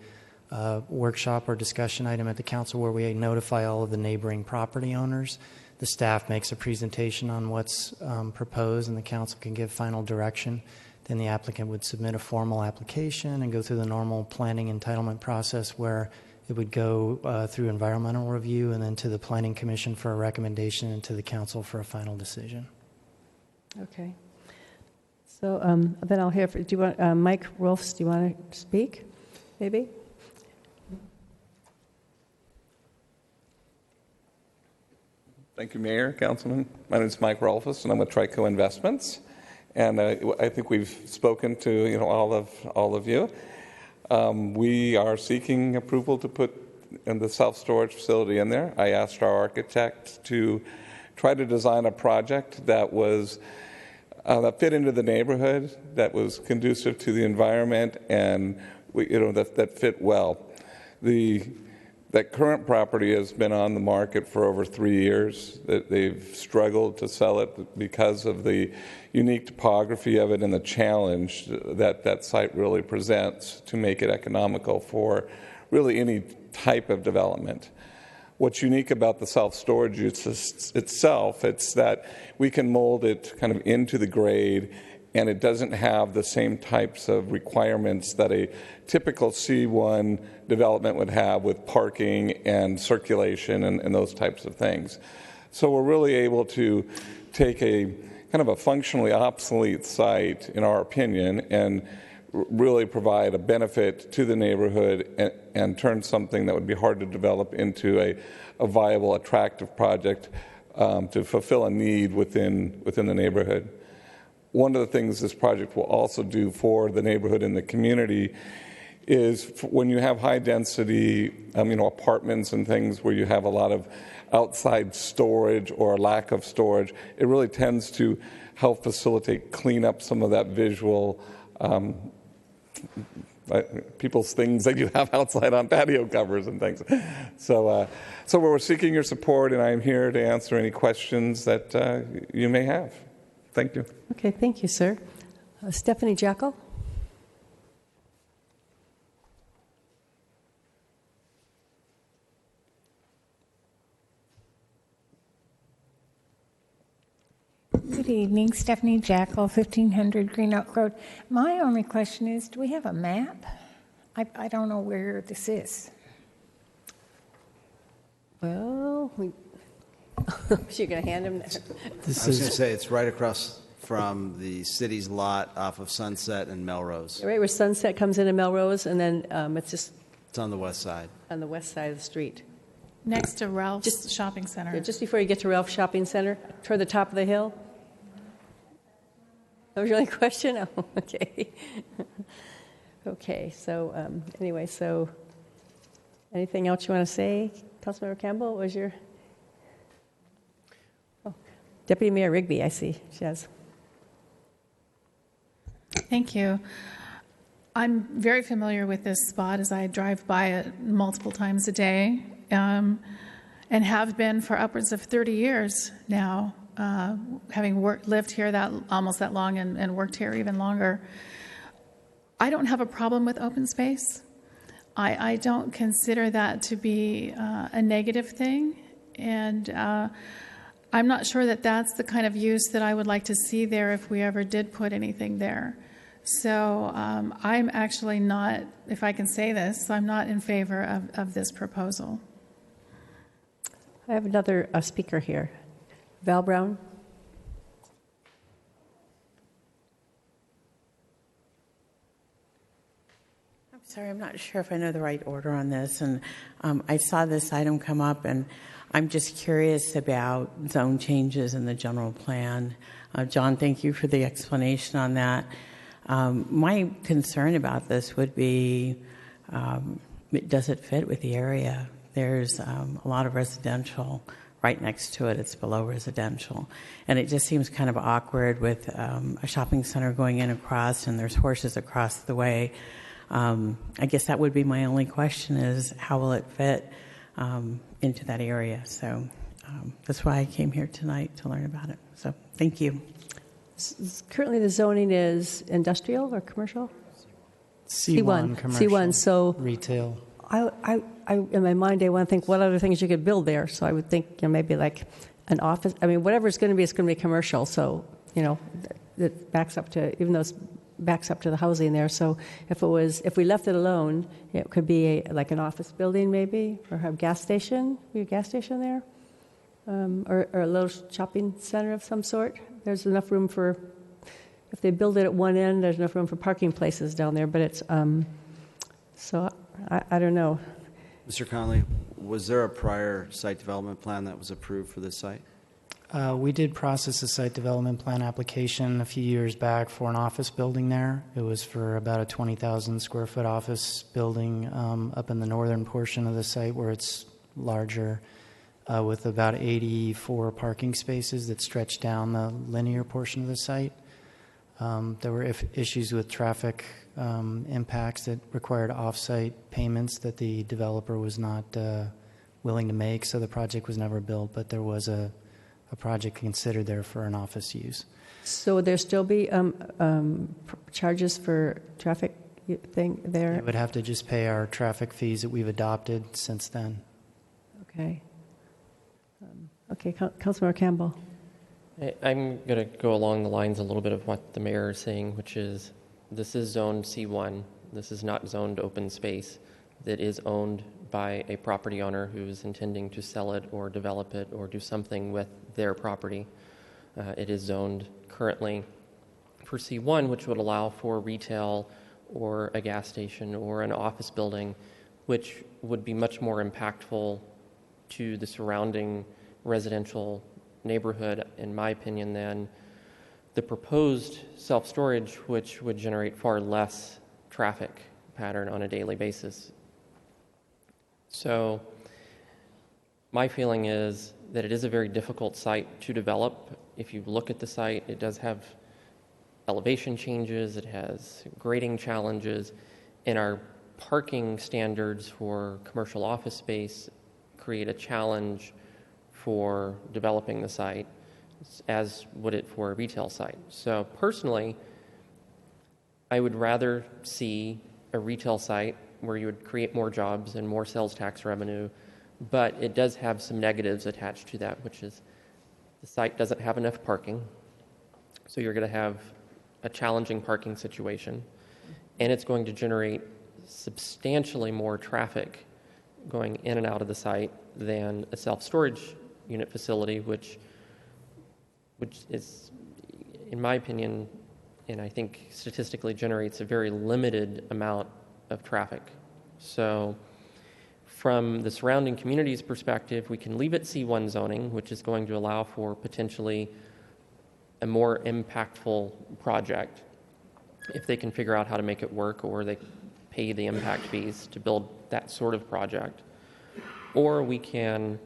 workshop or discussion item at the council where we notify all of the neighboring property owners. The staff makes a presentation on what's proposed, and the council can give final direction. Then the applicant would submit a formal application and go through the normal planning entitlement process where it would go through environmental review and then to the Planning Commission for a recommendation and to the council for a final decision. Okay. So then I'll hear. Do you want Mike Rolfs? Do you want to speak? Maybe. Thank you, Mayor, Councilman. My name is Mike Rolfs, and I'm with Trico Investments. And I think we've spoken to all of you. We are seeking approval to put in the self-storage facility in there. I asked our architect to try to design a project that was that fit into the neighborhood, that was conducive to the environment, and that fit well. That current property has been on the market for over 3 years. They've struggled to sell it because of the unique topography of it and the challenge that site really presents to make it economical for really any type of development. What's unique about the self-storage itself, it's that we can mold it kind of into the grade, and it doesn't have the same types of requirements that a typical C1 development would have with parking and circulation and those types of things. So we're really able to take a kind of a functionally obsolete site, in our opinion, and really provide a benefit to the neighborhood and turn something that would be hard to develop into a viable, attractive project to fulfill a need within the neighborhood. One of the things this project will also do for the neighborhood and the community is when you have high density apartments and things where you have a lot of outside storage or a lack of storage, it really tends to help facilitate clean up some of that visual people's things that you have outside on patio covers and things. So we're seeking your support, and I'm here to answer any questions that you may have. Thank you. Okay, thank you, sir. Stephanie Jackal. Good evening, Stephanie Jackal, 1500 Green Oak Road. My only question is, do we have a map? I don't know where this is. Well, you're going to hand him that. I was going to say it's right across from the city's lot off of Sunset and Melrose. Right where Sunset comes into Melrose, and then it's on the west side. On the west side of the street. Next to Ralph's Shopping Center. Yeah, just before you get to Ralph's Shopping Center, toward the top of the hill. That was your only question? Oh, okay. Okay, so anyway, so anything else you want to say? Councilmember Campbell, was your... Oh, Deputy Mayor Rigby, I see. She has... Thank you. I'm very familiar with this spot as I drive by it multiple times a day, and have been for upwards of 30 years now, having lived here almost that long and worked here even longer. I don't have a problem with open space. I don't consider that to be a negative thing, and I'm not sure that that's the kind of use that I would like to see there if we ever did put anything there. So I'm actually not, if I can say this, I'm not in favor of this proposal. I have another speaker here. Val Brown. I'm sorry, I'm not sure if I know the right order on this. And I saw this item come up, and I'm just curious about zone changes in the general plan. John, thank you for the explanation on that. My concern about this would be, does it fit with the area? There's a lot of residential right next to it. It's below residential. And it just seems kind of awkward with a shopping center going in across and there's horses across the way. I guess that would be my only question is how will it fit into that area? So that's why I came here tonight to learn about it. So thank you. Currently the zoning is industrial or commercial? C1 commercial. C1, so retail. I, in my mind, I want to think what other things you could build there. So I would think, maybe like an office. I mean, whatever it's going to be, it's going to be commercial. So, it backs up to, even though it's backs up to the housing there. So if we left it alone, it could be like an office building maybe, or have gas station, a gas station there, or a little shopping center of some sort. There's enough room for, if they build it at one end, there's enough room for parking places down there. But it's, so I don't know. Mr. Conley, was there a prior site development plan that was approved for this site? We did process a site development plan application a few years back for an office building there. It was for about a 20,000 square foot office building up in the northern portion of the site where it's larger, with about 84 parking spaces that stretch down the linear portion of the site. There were issues with traffic impacts that required off-site payments that the developer was not willing to make, so the project was never built, but there was a project considered there for an office use. So would there still be charges for traffic thing there? We would have to just pay our traffic fees that we've adopted since then. Okay. Okay, Councilmember Campbell. I'm going to go along the lines a little bit of what the mayor is saying, which is this is zoned C1. This is not zoned open space that is owned by a property owner who is intending to sell it or develop it or do something with their property. It is zoned currently for C1, which would allow for retail or a gas station or an office building, which would be much more impactful to the surrounding residential neighborhood, in my opinion, than the proposed self-storage, which would generate far less traffic pattern on a daily basis. So my feeling is that it is a very difficult site to develop. If you look at the site, it does have elevation changes, it has grading challenges, and our parking standards for commercial office space create a challenge for developing the site, as would it for a retail site. So personally, I would rather see a retail site where you would create more jobs and more sales tax revenue, but it does have some negatives attached to that, which is the site doesn't have enough parking, so you're going to have a challenging parking situation, and it's going to generate substantially more traffic going in and out of the site than a self-storage unit facility, which is, in my opinion, and I think statistically generates a very limited amount of traffic. So from the surrounding community's perspective, we can leave it C1 zoning, which is going to allow for potentially a more impactful project if they can figure out how to make it work, or they pay the impact fees to build that sort of project. Or we can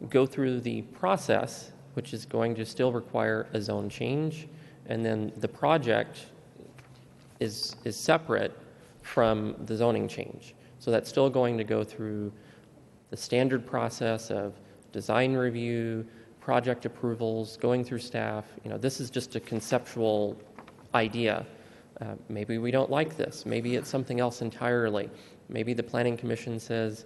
go through the process, which is going to still require a zone change, and then the project is separate from the zoning change. So that's still going to go through the standard process of design review, project approvals, going through staff. This is just a conceptual idea. Maybe we don't like this. Maybe it's something else entirely. Maybe the Planning Commission says,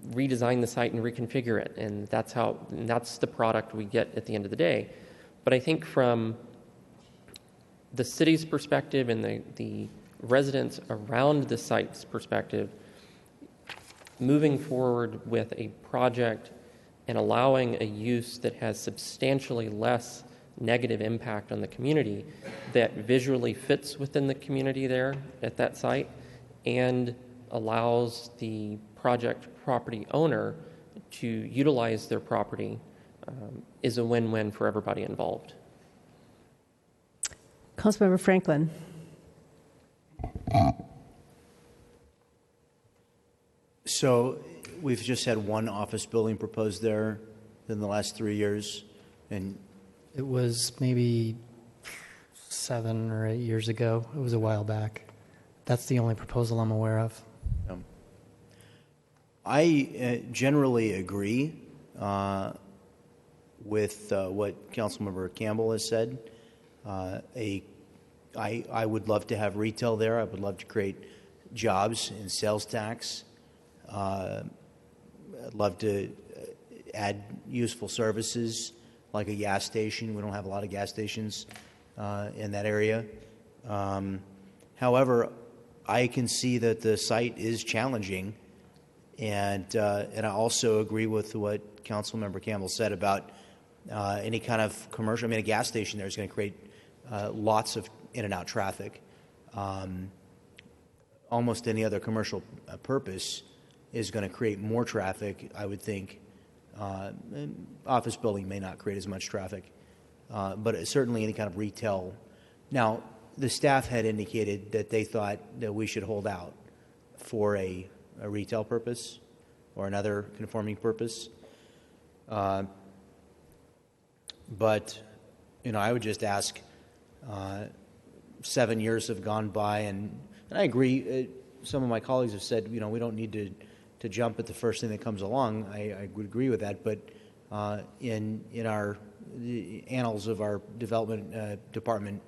redesign the site and reconfigure it, and that's the product we get at the end of the day. But I think from the city's perspective and the residents around the site's perspective, moving forward with a project and allowing a use that has substantially less negative impact on the community that visually fits within the community there at that site and allows the project property owner to utilize their property is a win-win for everybody involved. Councilmember Franklin. So we've just had one office building proposed there in the last 3 years, and It was maybe 7 or 8 years ago. It was a while back. That's the only proposal I'm aware of. I generally agree with what Councilmember Campbell has said. I would love to have retail there. I would love to create jobs and sales tax. I'd love to add useful services like a gas station. We don't have a lot of gas stations in that area. However, I can see that the site is challenging, and I also agree with what Councilmember Campbell said about any kind of commercial. I mean, a gas station there is going to create lots of in and out traffic. Almost any other commercial purpose is going to create more traffic, I would think. Office building may not create as much traffic, but certainly any kind of retail. Now, the staff had indicated that they thought that we should hold out for a retail purpose or another conforming purpose. But, I would just ask, 7 years have gone by, and I agree, some of my colleagues have said, we don't need to jump at the first thing that comes along. I would agree with that, but in the annals of our development department,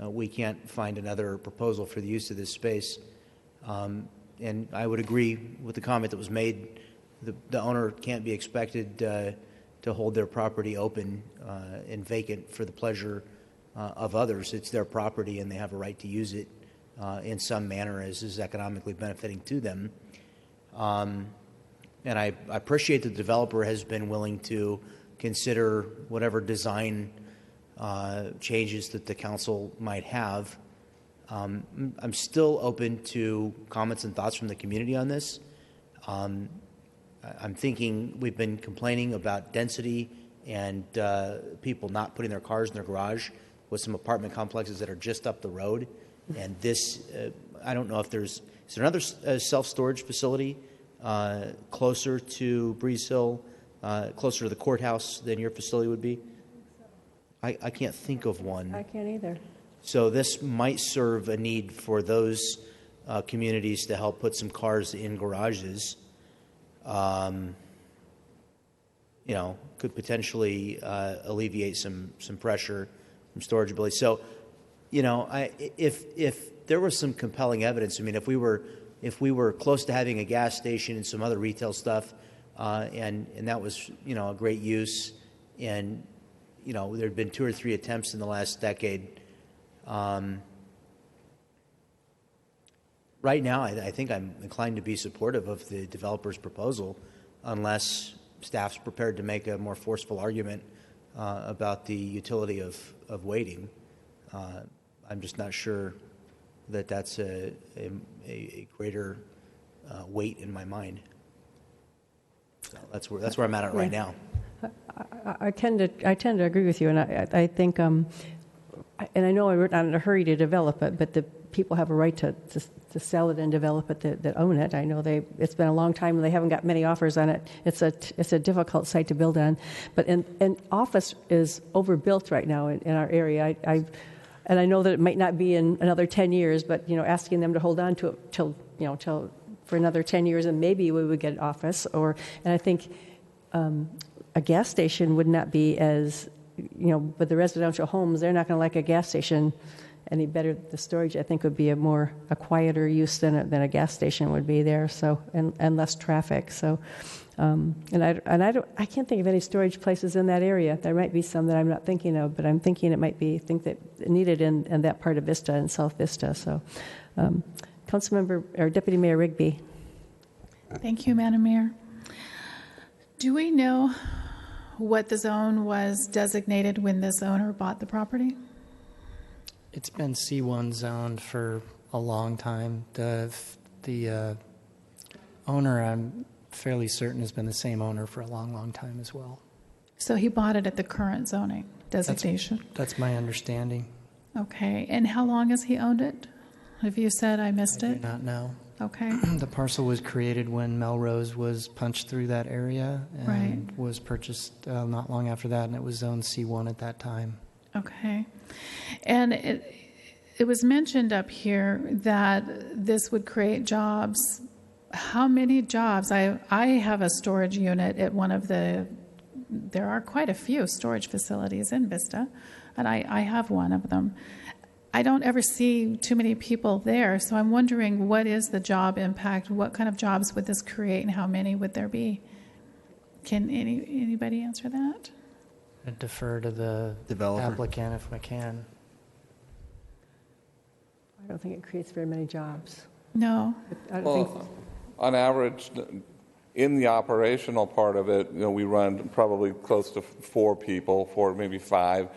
we can't find another proposal for the use of this space. And I would agree with the comment that was made. The owner can't be expected to hold their property open and vacant for the pleasure of others. It's their property, and they have a right to use it in some manner as is economically benefiting to them. And I appreciate the developer has been willing to consider whatever design changes that the council might have. I'm still open to comments and thoughts from the community on this. I'm thinking we've been complaining about density and people not putting their cars in their garage with some apartment complexes that are just up the road. And this, I don't know if is there another self-storage facility closer to Breeze Hill, closer to the courthouse than your facility would be? I can't think of one. I can't either. So this might serve a need for those communities to help put some cars in garages. Could potentially alleviate some pressure from storage ability. So, if there was some compelling evidence, if we were close to having a gas station and some other retail stuff, and that was a great use, and there had been 2 or 3 attempts in the last decade. Right now, I think I'm inclined to be supportive of the developer's proposal, unless staff's prepared to make a more forceful argument about the utility of waiting. I'm just not sure that that's a greater weight in my mind. So that's where I'm at right now. I tend to agree with you, and I think, and I know we're not in a hurry to develop it, but the people have a right to sell it and develop it that own it. I know it's been a long time and they haven't got many offers on it. It's a difficult site to build on, but and office is overbuilt right now in our area. And I know that it might not be in another 10 years, but asking them to hold on to it till for another 10 years, and maybe we would get an office. And I think a gas station would not be as with the residential homes, they're not going to like a gas station any better. The storage, I think, would be a quieter use than a gas station would be there. So and less traffic. So I can't think of any storage places in that area. There might be some that I'm not thinking of, but I'm thinking it might be needed in that part of Vista and South Vista. So, Councilmember or Deputy Mayor Rigby. Thank you, Madam Mayor. Do we know what the zone was designated when this owner bought the property? It's been C1 zoned for a long time. The owner, I'm fairly certain, has been the same owner for a long, long time as well. So he bought it at the current zoning designation? That's my understanding. Okay. And how long has he owned it? Have you said I missed it? I do not know. Okay. The parcel was created when Melrose was punched through that area and was purchased not long after that, and it was zoned C1 at that time. Okay. And it was mentioned up here that this would create jobs. How many jobs? I have a storage unit at one of there are quite a few storage facilities in Vista, and I have one of them. I don't ever see too many people there, so I'm wondering what is the job impact? What kind of jobs would this create, and how many would there be? Can anybody answer that? I'd defer to the Developer. applicant if I can. I don't think it creates very many jobs. No. I don't think. On average, in the operational part of it, we run probably close to 4 people, 4, maybe 5,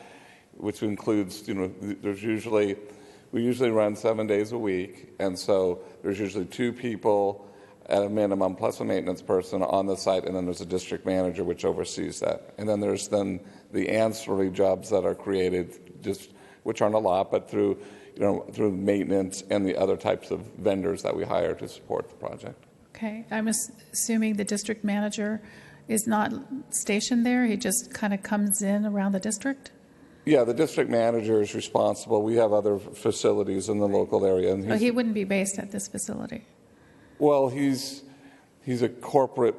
which includes, we usually run 7 days a week, and so there's usually 2 people at a minimum, plus a maintenance person on the site, and then there's a district manager which oversees that. And then there's the ancillary jobs that are created, which aren't a lot, but through maintenance and the other types of vendors that we hire to support the project. Okay. I'm assuming the district manager is not stationed there. He just kind of comes in around the district? Yeah, the district manager is responsible. We have other facilities in the local area. And He wouldn't be based at this facility. Well, he's a corporate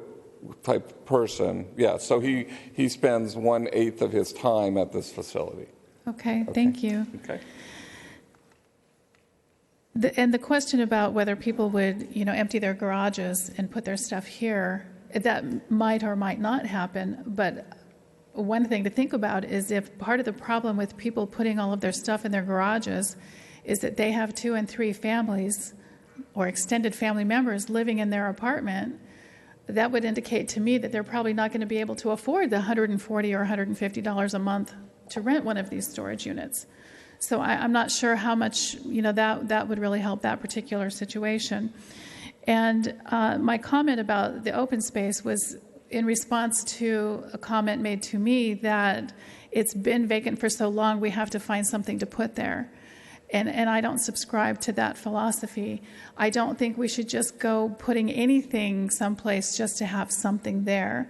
type person. Yeah, so he spends 1/8 of his time at this facility. Okay. Thank you. Okay. And the question about whether people would, empty their garages and put their stuff here, that might or might not happen. But one thing to think about is if part of the problem with people putting all of their stuff in their garages is that they have 2 and 3 families or extended family members living in their apartment, that would indicate to me that they're probably not going to be able to afford the $140 or $150 a month to rent one of these storage units. So I'm not sure how much, that would really help that particular situation. And my comment about the open space was in response to a comment made to me that it's been vacant for so long, we have to find something to put there. And I don't subscribe to that philosophy. I don't think we should just go putting anything someplace just to have something there.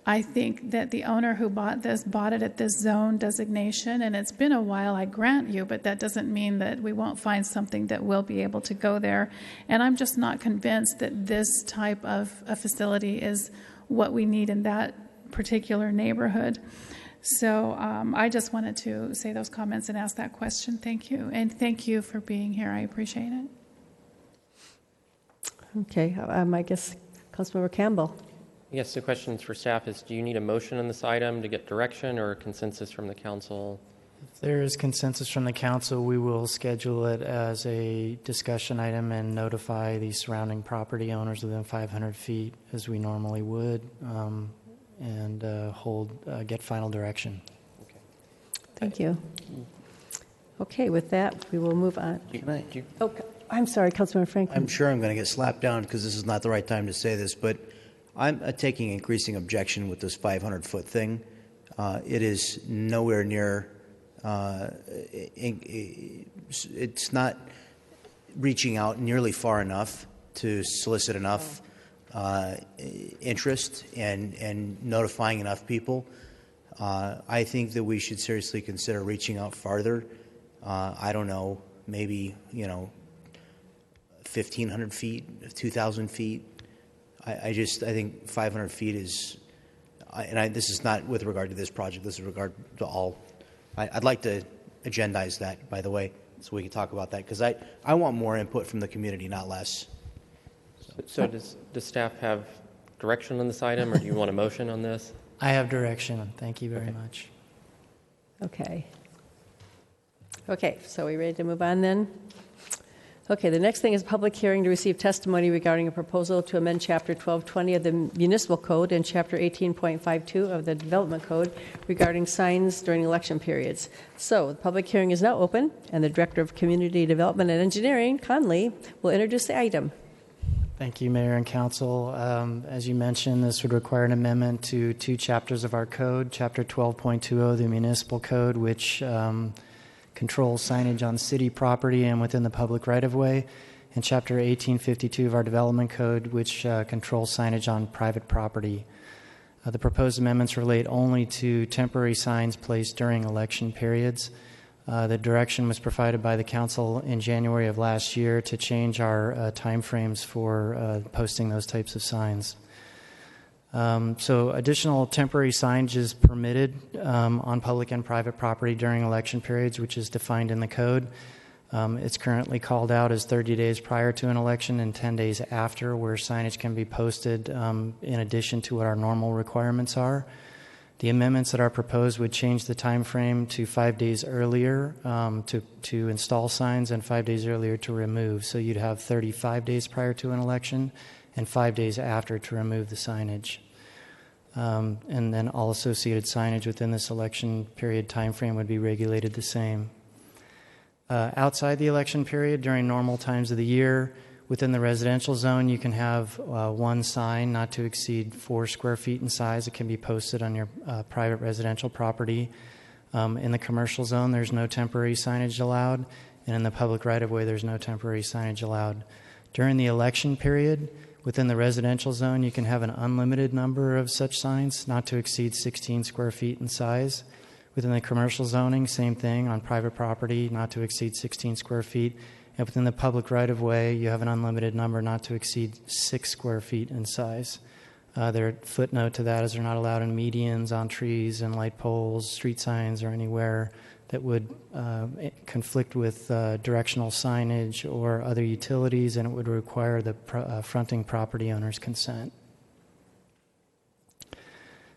I think that the owner who bought it at this zone designation, and it's been a while, I grant you, but that doesn't mean that we won't find something that will be able to go there. And I'm just not convinced that this type of a facility is what we need in that particular neighborhood. So I just wanted to say those comments and ask that question. Thank you. And thank you for being here. I appreciate it. Okay. I guess Councilmember Campbell. Yes, the question for staff is, do you need a motion on this item to get direction or consensus from the council? If there is consensus from the council, we will schedule it as a discussion item and notify the surrounding property owners within 500 feet as we normally would, and get final direction. Okay. Thank you. Okay, with that, we will move on. I'm sorry, Councilmember Franklin. I'm sure I'm going to get slapped down because this is not the right time to say this, but I'm taking increasing objection with this 500-foot thing. It is nowhere near, it's not reaching out nearly far enough to solicit enough interest and notifying enough people. I think that we should seriously consider reaching out farther. I don't know, maybe, 1,500 feet, 2,000 feet. I think 500 feet is, this is not with regard to this project, this is with regard to all. I'd like to agendize that, by the way, so we can talk about that, because I want more input from the community, not less. So does staff have direction on this item, or do you want a motion on this? I have direction. Thank you very much. Okay. Okay, so we ready to move on then? Okay, the next thing is public hearing to receive testimony regarding a proposal to amend Chapter 1220 of the Municipal Code and Chapter 18.52 of the Development Code regarding signs during election periods. So, the public hearing is now open, and the Director of Community Development and Engineering, Conley, will introduce the item. Thank you, Mayor and Council. As you mentioned, this would require an amendment to 2 chapters of our code, Chapter 12.20 of the Municipal Code, which controls signage on city property and within the public right-of-way, and Chapter 1852 of our Development Code, which controls signage on private property. The proposed amendments relate only to temporary signs placed during election periods. The direction was provided by the Council in January of last year to change our timeframes for posting those types of signs. So additional temporary signage is permitted on public and private property during election periods, which is defined in the code. It's currently called out as 30 days prior to an election and 10 days after, where signage can be posted in addition to what our normal requirements are. The amendments that are proposed would change the time frame to 5 days earlier to install signs and 5 days earlier to remove. So you'd have 35 days prior to an election and 5 days after to remove the signage. And then all associated signage within this election period time frame would be regulated the same. Outside the election period, during normal times of the year, within the residential zone, you can have one sign not to exceed 4 square feet in size. It can be posted on your private residential property. In the commercial zone, there's no temporary signage allowed. And in the public right-of-way, there's no temporary signage allowed. During the election period, within the residential zone, you can have an unlimited number of such signs, not to exceed 16 square feet in size. Within the commercial zoning, same thing, on private property, not to exceed 16 square feet. And within the public right-of-way, you have an unlimited number not to exceed 6 square feet in size. Their footnote to that is they're not allowed in medians, on trees, and light poles, street signs, or anywhere that would conflict with directional signage or other utilities, and it would require the fronting property owner's consent.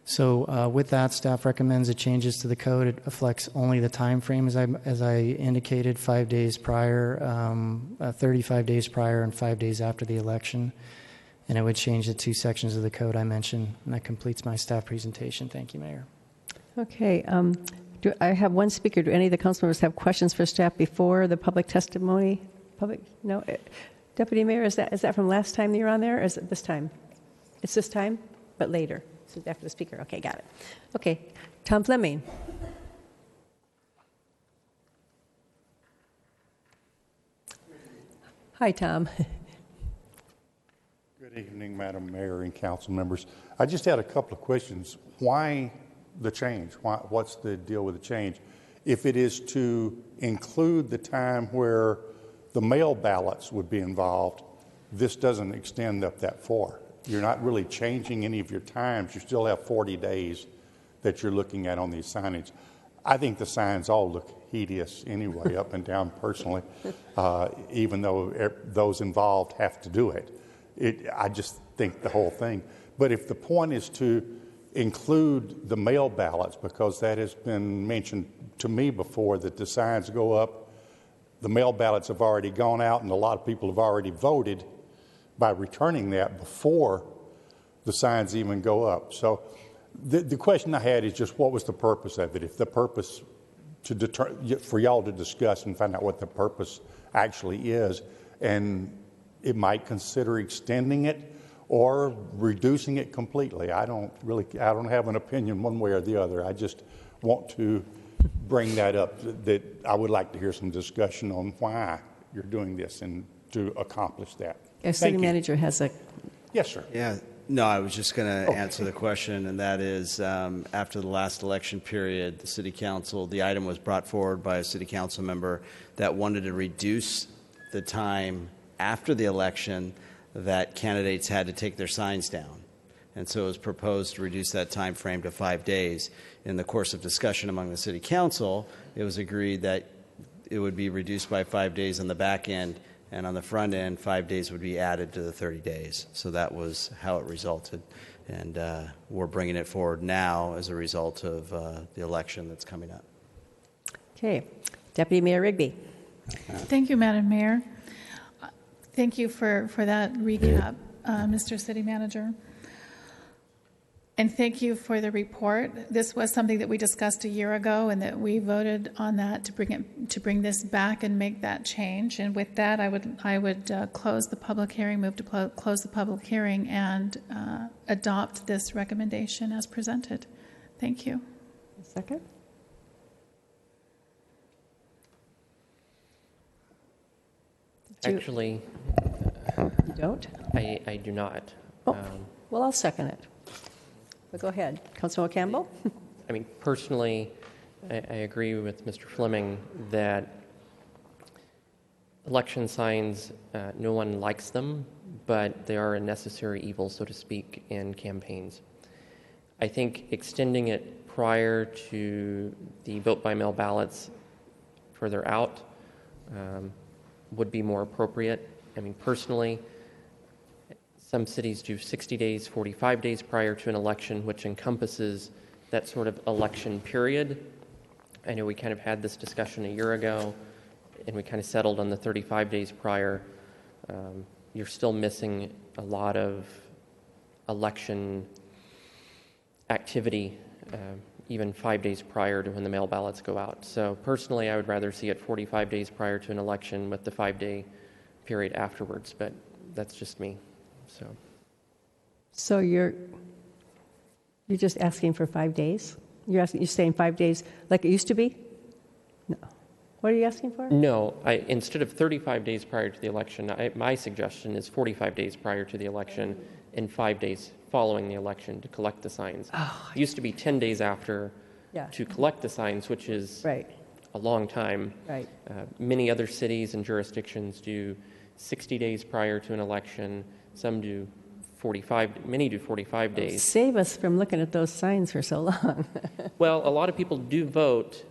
So with that, staff recommends the changes to the code. It reflects only the time frame, as I indicated, 5 days prior, 35 days prior, and 5 days after the election. And it would change the 2 sections of the code I mentioned. And that completes my staff presentation. Thank you, Mayor. Okay. I have one speaker. Do any of the council members have questions for staff before the public testimony? No? Deputy Mayor, is that from last time that you were on there, or is it this time? It's this time, but later. So after the speaker. Okay, got it. Okay. Tom Fleming. Hi, Tom. Good evening, Madam Mayor and council members. I just had a couple of questions. Why the change? What's the deal with the change? If it is to include the time where the mail ballots would be involved, this doesn't extend up that far. You're not really changing any of your times. You still have 40 days that you're looking at on these signage. I think the signs all look hideous anyway, up and down personally, even though those involved have to do it. I just think the whole thing. But if the point is to include the mail ballots, because that has been mentioned to me before, that the signs go up, the mail ballots have already gone out, and a lot of people have already voted by returning that before the signs even go up. So the question I had is just what was the purpose of it? If the purpose for y'all to discuss and find out what the purpose actually is, and it might consider extending it or reducing it completely. I don't have an opinion one way or the other. I just want to bring that up, that I would like to hear some discussion on why you're doing this and to accomplish that. Our city manager has a... Yes, sir. Yeah. No, I was just going to answer the question, and that is after the last election period, the city council, the item was brought forward by a city council member that wanted to reduce the time after the election that candidates had to take their signs down. And so it was proposed to reduce that time frame to 5 days. In the course of discussion among the city council, it was agreed that it would be reduced by 5 days on the back end, and on the front end, 5 days would be added to the 30 days. So that was how it resulted. And we're bringing it forward now as a result of the election that's coming up. Okay. Deputy Mayor Rigby. Thank you, Madam Mayor. Thank you for that recap, Mr. City Manager. And thank you for the report. This was something that we discussed a year ago, and that we voted on that to bring this back and make that change. And with that, I would close the public hearing, move to close the public hearing, and adopt this recommendation as presented. Thank you. A second. Actually, you don't? I do not. Oh, well, I'll second it. But go ahead. Councilor Campbell? I mean, personally, I agree with Mr. Fleming that election signs, no one likes them, but they are a necessary evil, so to speak, in campaigns. I think extending it prior to the vote-by-mail ballots further out would be more appropriate. I mean, personally, some cities do 60 days, 45 days prior to an election, which encompasses that sort of election period. I know we kind of had this discussion a year ago, and we kind of settled on the 35 days prior. You're still missing a lot of election activity, even 5 days prior to when the mail ballots go out. So personally, I would rather see it 45 days prior to an election with the 5-day period afterwards, but that's just me. So you're just asking for 5 days? You're saying 5 days like it used to be? No. What are you asking for? No. Instead of 35 days prior to the election, my suggestion is 45 days prior to the election and 5 days following the election to collect the signs. It used to be 10 days after to collect the signs, which is a long time. Right. Many other cities and jurisdictions do 60 days prior to an election. Some do 45, many do 45 days. Save us from looking at those signs for so long. Well, a lot of people do vote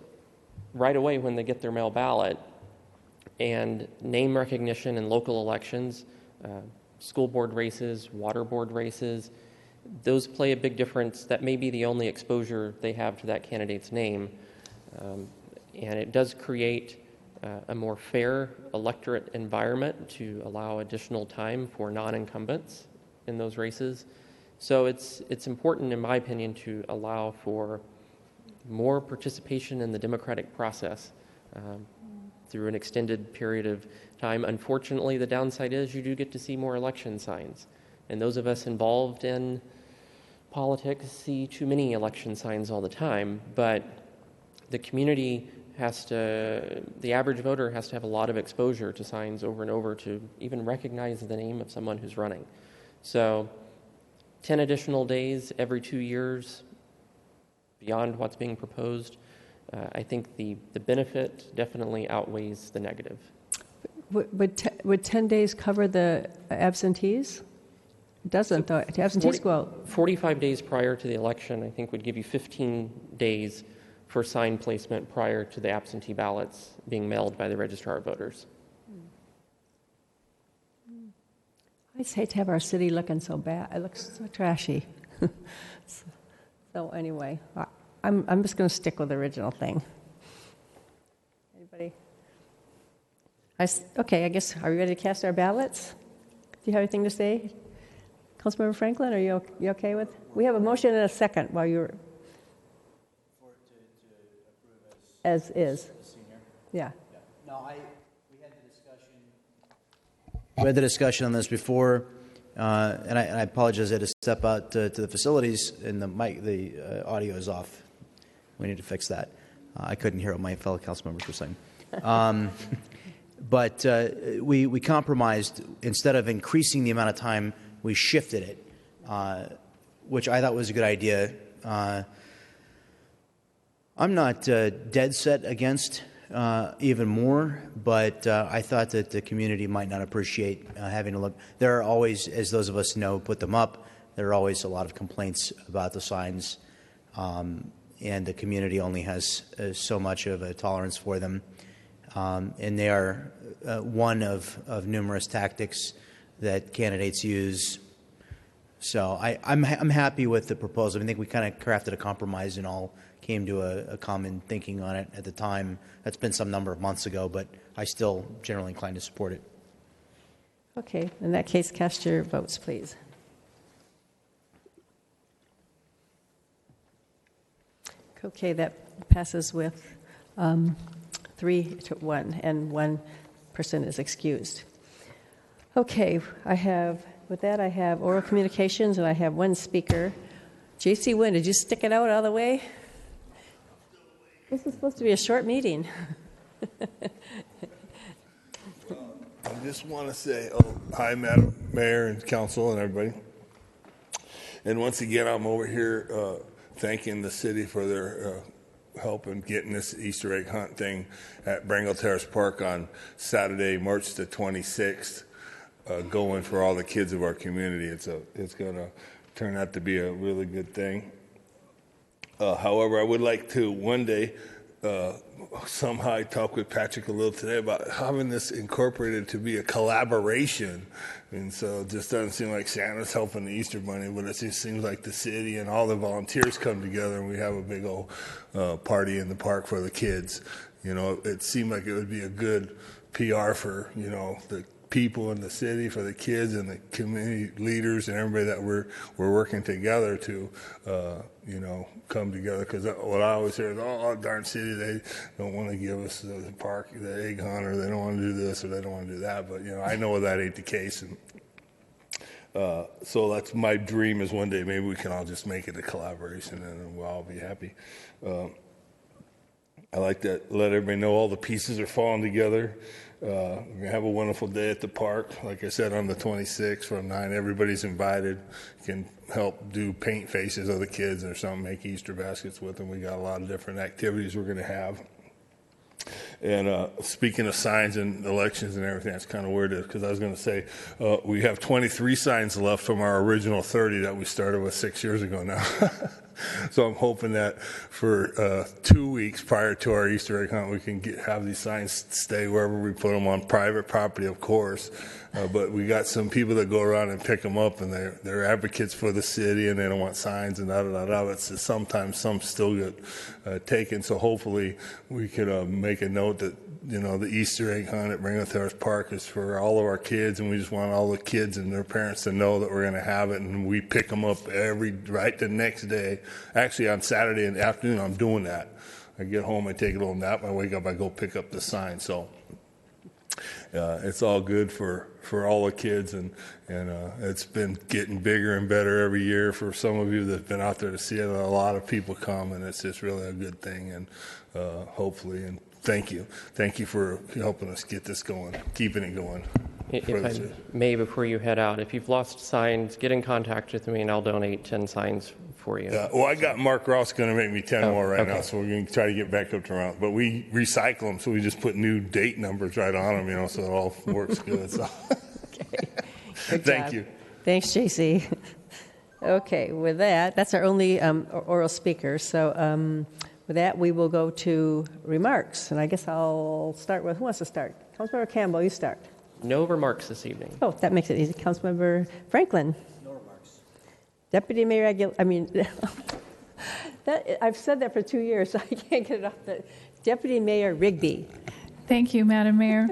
right away when they get their mail ballot, and name recognition in local elections, school board races, water board races, those play a big difference. That may be the only exposure they have to that candidate's name, and it does create a more fair electorate environment to allow additional time for non-incumbents in those races. So it's important, in my opinion, to allow for more participation in the democratic process through an extended period of time. Unfortunately, the downside is you do get to see more election signs. And those of us involved in politics see too many election signs all the time, but the community the average voter has to have a lot of exposure to signs over and over to even recognize the name of someone who's running. So 10 additional days every 2 years beyond what's being proposed, I think the benefit definitely outweighs the negative. Would 10 days cover the absentees? It doesn't, though. The absentees go out. 45 days prior to the election, I think, would give you 15 days for sign placement prior to the absentee ballots being mailed by the registrar of voters. I just hate to have our city looking so bad. It looks so trashy. So anyway, I'm just going to stick with the original thing. Anybody? Okay, I guess, are we ready to cast our ballots? Do you have anything to say? Councilmember Franklin, are you okay with? We have a motion and a second while you're... As is. Yeah. No, we had the discussion on this before, and I apologize. I had to step out to the facilities, and the audio is off. We need to fix that. I couldn't hear what my fellow council members were saying. But we compromised. Instead of increasing the amount of time, we shifted it, which I thought was a good idea. I'm not dead set against even more, but I thought that the community might not appreciate having to look. There are always, as those of us know, put them up, there are always a lot of complaints about the signs, and the community only has so much of a tolerance for them. And they are one of numerous tactics that candidates use. So I'm happy with the proposal. I think we kind of crafted a compromise and all came to a common thinking on it at the time. That's been some number of months ago, but I still generally inclined to support it. Okay, in that case, cast your votes, please. Okay, that passes with 3-1, and 1 person is excused. Okay, I have oral communications, and I have 1 speaker. J.C. Wynn, did you stick it out all the way? This is supposed to be a short meeting. I just want to say, hi, Madam Mayor and Council and everybody. And once again, I'm over here thanking the city for their help in getting this Easter egg hunt thing at Brangle Terrace Park on Saturday, March the 26th, going for all the kids of our community. It's going to turn out to be a really good thing. However, I would like to one day somehow I talked with Patrick a little today about having this incorporated to be a collaboration. And so it just doesn't seem like Santa's helping the Easter Bunny, but it just seems like the city and all the volunteers come together and we have a big old party in the park for the kids. You know, it seemed like it would be a good PR for, you know, the people in the city, for the kids and the community leaders and everybody that we're working together to, you know, come together. Because what I always hear is, oh, darn city, they don't want to give us the park, the egg hunt, or they don't want to do this or they don't want to do that. But, you know, I know that ain't the case. And so that's my dream, is one day maybe we can all just make it a collaboration and we'll all be happy. I like to let everybody know all the pieces are falling together. We're going to have a wonderful day at the park. Like I said, on the 26th from 9, everybody's invited. You can help do paint faces of the kids or something, make Easter baskets with them. We got a lot of different activities we're going to have. And speaking of signs and elections and everything, that's kind of weird, because I was going to say we have 23 signs left from our original 30 that we started with 6 years ago now. So I'm hoping that for 2 weeks prior to our Easter egg hunt, we can have these signs stay wherever we put them, on private property, of course. But we got some people that go around and pick them up, and they're advocates for the city, and they don't want signs and da-da-da-da. But sometimes some still get taken. So hopefully we could make a note that, you know, the Easter egg hunt at Brangle Terrace Park is for all of our kids, and we just want all the kids and their parents to know that we're going to have it, and we pick them up right the next day. Actually, on Saturday in the afternoon, I'm doing that. I get home, I take a little nap, I wake up, I go pick up the sign. So it's all good for all the kids, and it's been getting bigger and better every year. For some of you that have been out there to see it, a lot of people come, and it's just really a good thing, and hopefully, and thank you for helping us get this going, keeping it going. If I may, before you head out, if you've lost signs, get in contact with me and I'll donate 10 signs for you. Well, I got Mark Ross going to make me 10 more right now, so we're going to try to get back up to around. But we recycle them, so we just put new date numbers right on them, you know, so it all works good. So. Okay. Good Thank job. you. Thanks, JC. Okay, with that, that's our only oral speaker. So with that, we will go to remarks. And I guess I'll start with, who wants to start? Councilmember Campbell, you start. No remarks this evening. Oh, that makes it easy. Councilmember Franklin. No remarks. Deputy Mayor I've said that for 2 years, so I can't get it off. Deputy Mayor Rigby. Thank you, Madam Mayor.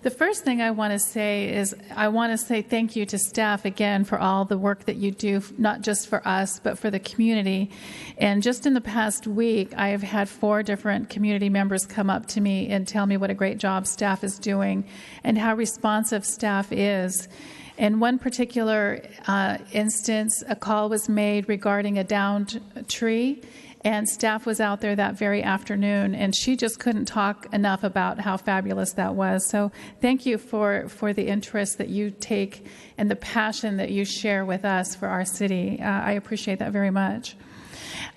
The first thing I want to say is I want to say thank you to staff again for all the work that you do, not just for us, but for the community. And just in the past week, I have had 4 different community members come up to me and tell me what a great job staff is doing and how responsive staff is. In one particular instance, a call was made regarding a downed tree, and staff was out there that very afternoon, and she just couldn't talk enough about how fabulous that was. So thank you for the interest that you take and the passion that you share with us for our city. I appreciate that very much.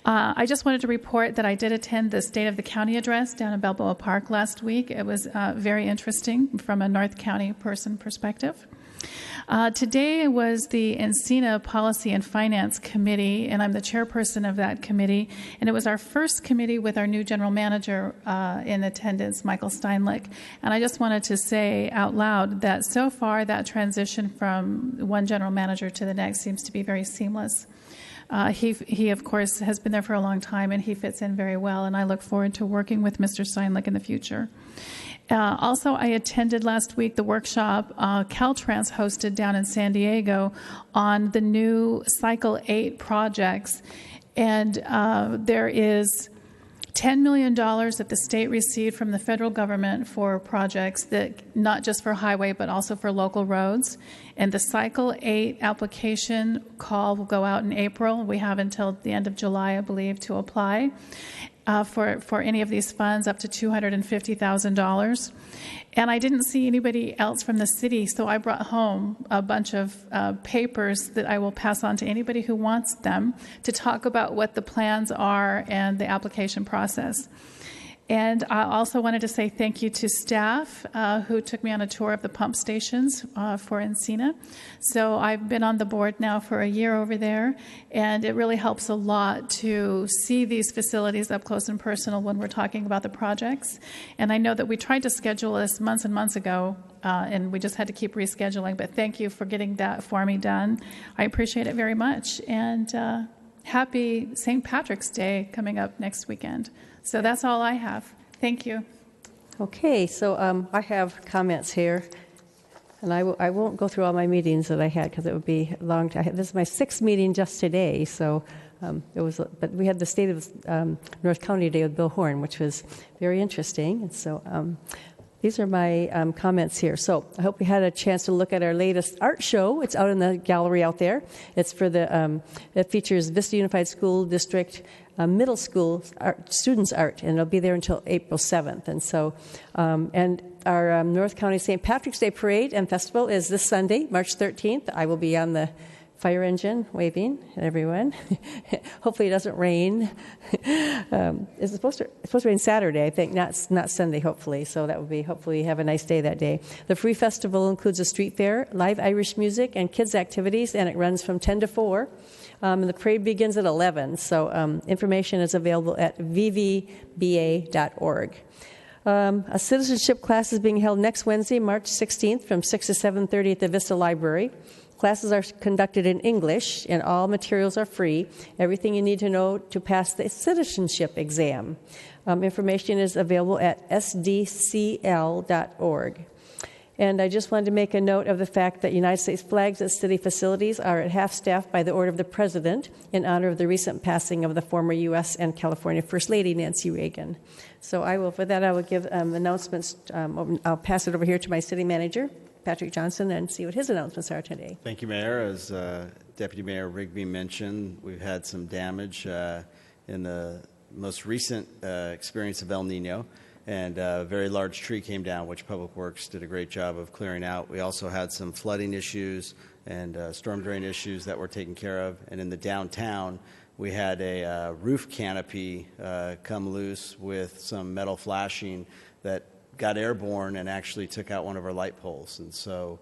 I just wanted to report that I did attend the State of the County address down in Balboa Park last week. It was very interesting from a North County person perspective. Today was the Encina Policy and Finance Committee, and I'm the chairperson of that committee. And it was our first committee with our new general manager in attendance, Michael Steinlich. And I just wanted to say out loud that so far that transition from one general manager to the next seems to be very seamless. He, of course, has been there for a long time, and he fits in very well. And I look forward to working with Mr. Steinlich in the future. Also, I attended last week the workshop Caltrans hosted down in San Diego on the new Cycle 8 projects. And there is $10 million that the state received from the federal government for projects that not just for highway but also for local roads. And the Cycle 8 application call will go out in April. We have until the end of July, I believe, to apply for any of these funds up to $250,000. And I didn't see anybody else from the city, so I brought home a bunch of papers that I will pass on to anybody who wants them to talk about what the plans are and the application process. And I also wanted to say thank you to staff who took me on a tour of the pump stations for Encina. So I've been on the board now for a year over there, and it really helps a lot to see these facilities up close and personal when we're talking about the projects. And I know that we tried to schedule this months and months ago, and we just had to keep rescheduling, but thank you for getting that for me done. I appreciate it very much. And happy St. Patrick's Day coming up next weekend. So that's all I have. Thank you. Okay, so I have comments here, and I won't go through all my meetings that I had because it would be long. This is my 6th meeting just today, so but we had the State of North County Day with Bill Horn, which was very interesting, and so these are my comments here. So I hope you had a chance to look at our latest art show. It's out in the gallery out there. It's for it features Vista Unified School District middle school students art, and it'll be there until April 7th. And so, and our North County St. Patrick's Day Parade and Festival is this Sunday, March 13th. I will be on the fire engine waving at everyone. Hopefully it doesn't rain. It's supposed to rain Saturday, I think, not Sunday, hopefully. So that would be, hopefully have a nice day that day. The free festival includes a street fair, live Irish music, and kids' activities, and it runs from 10 to 4. And the parade begins at 11. So information is available at vvba.org. A citizenship class is being held next Wednesday, March 16th from 6 to 7:30 at the Vista Library. Classes are conducted in English, and all materials are free. Everything you need to know to pass the citizenship exam. Information is available at sdcl.org. And I just wanted to make a note of the fact that United States flags at city facilities are at half-staff by the order of the President in honor of the recent passing of the former U.S. and California First Lady, Nancy Reagan. So I will give announcements. I'll pass it over here to my city manager, Patrick Johnson, and see what his announcements are today. Thank you, Mayor. As Deputy Mayor Rigby mentioned, we've had some damage in the most recent experience of El Nino, and a very large tree came down, which Public Works did a great job of clearing out. We also had some flooding issues and storm drain issues that were taken care of. And in the downtown, we had a roof canopy come loose with some metal flashing that got airborne and actually took out one of our light poles. And so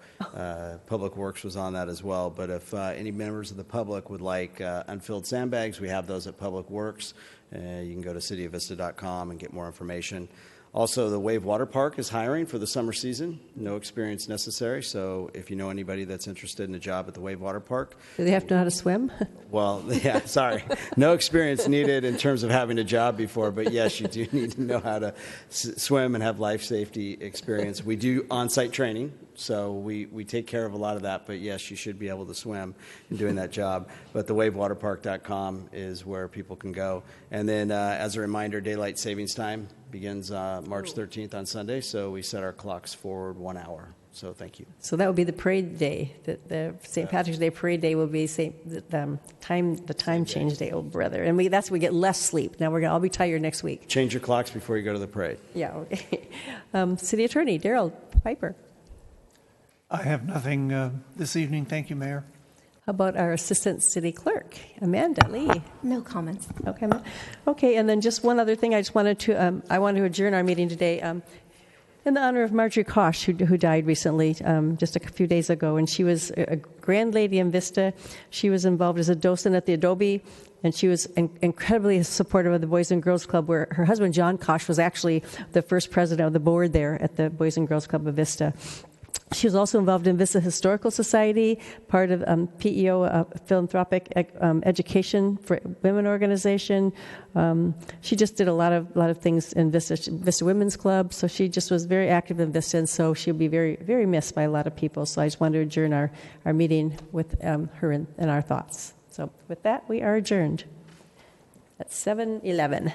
Public Works was on that as well. But if any members of the public would like unfilled sandbags, we have those at Public Works. You can go to cityofvista.com and get more information. Also, the Wave Water Park is hiring for the summer season. No experience necessary. So if you know anybody that's interested in a job at the Wave Water Park. Do they have to know how to swim? Well, yeah, sorry. No experience needed in terms of having a job before. But yes, you do need to know how to swim and have life safety experience. We do on-site training. So we take care of a lot of that, but yes, you should be able to swim in doing that job. But the wavewaterpark.com is where people can go. And then as a reminder, daylight savings time begins March 13th on Sunday, so we set our clocks forward 1 hour. So thank you. So that would be the parade day. The St. Patrick's Day parade day will be the time change day, oh brother. And we get less sleep. Now we're going to all be tired next week. Change your clocks before you go to the parade. Yeah. Okay. City Attorney Daryl Piper. I have nothing this evening. Thank you, Mayor. How about our Assistant City Clerk, Amanda Lee? No comments. Okay. Okay, and then just one other thing. I wanted to adjourn our meeting today in the honor of Marjorie Kosh, who died recently, just a few days ago. And she was a grand lady in Vista. She was involved as a docent at the Adobe, and she was incredibly supportive of the Boys and Girls Club, where her husband, John Kosh, was actually the first president of the board there at the Boys and Girls Club of Vista. She was also involved in Vista Historical Society, part of PEO, Philanthropic Education for Women organization. She just did a lot of things in Vista Women's Club. So she just was very active in Vista, and so she'll be very, very missed by a lot of people. So I just wanted to adjourn our meeting with her and our thoughts. So with that, we are adjourned at 7:11.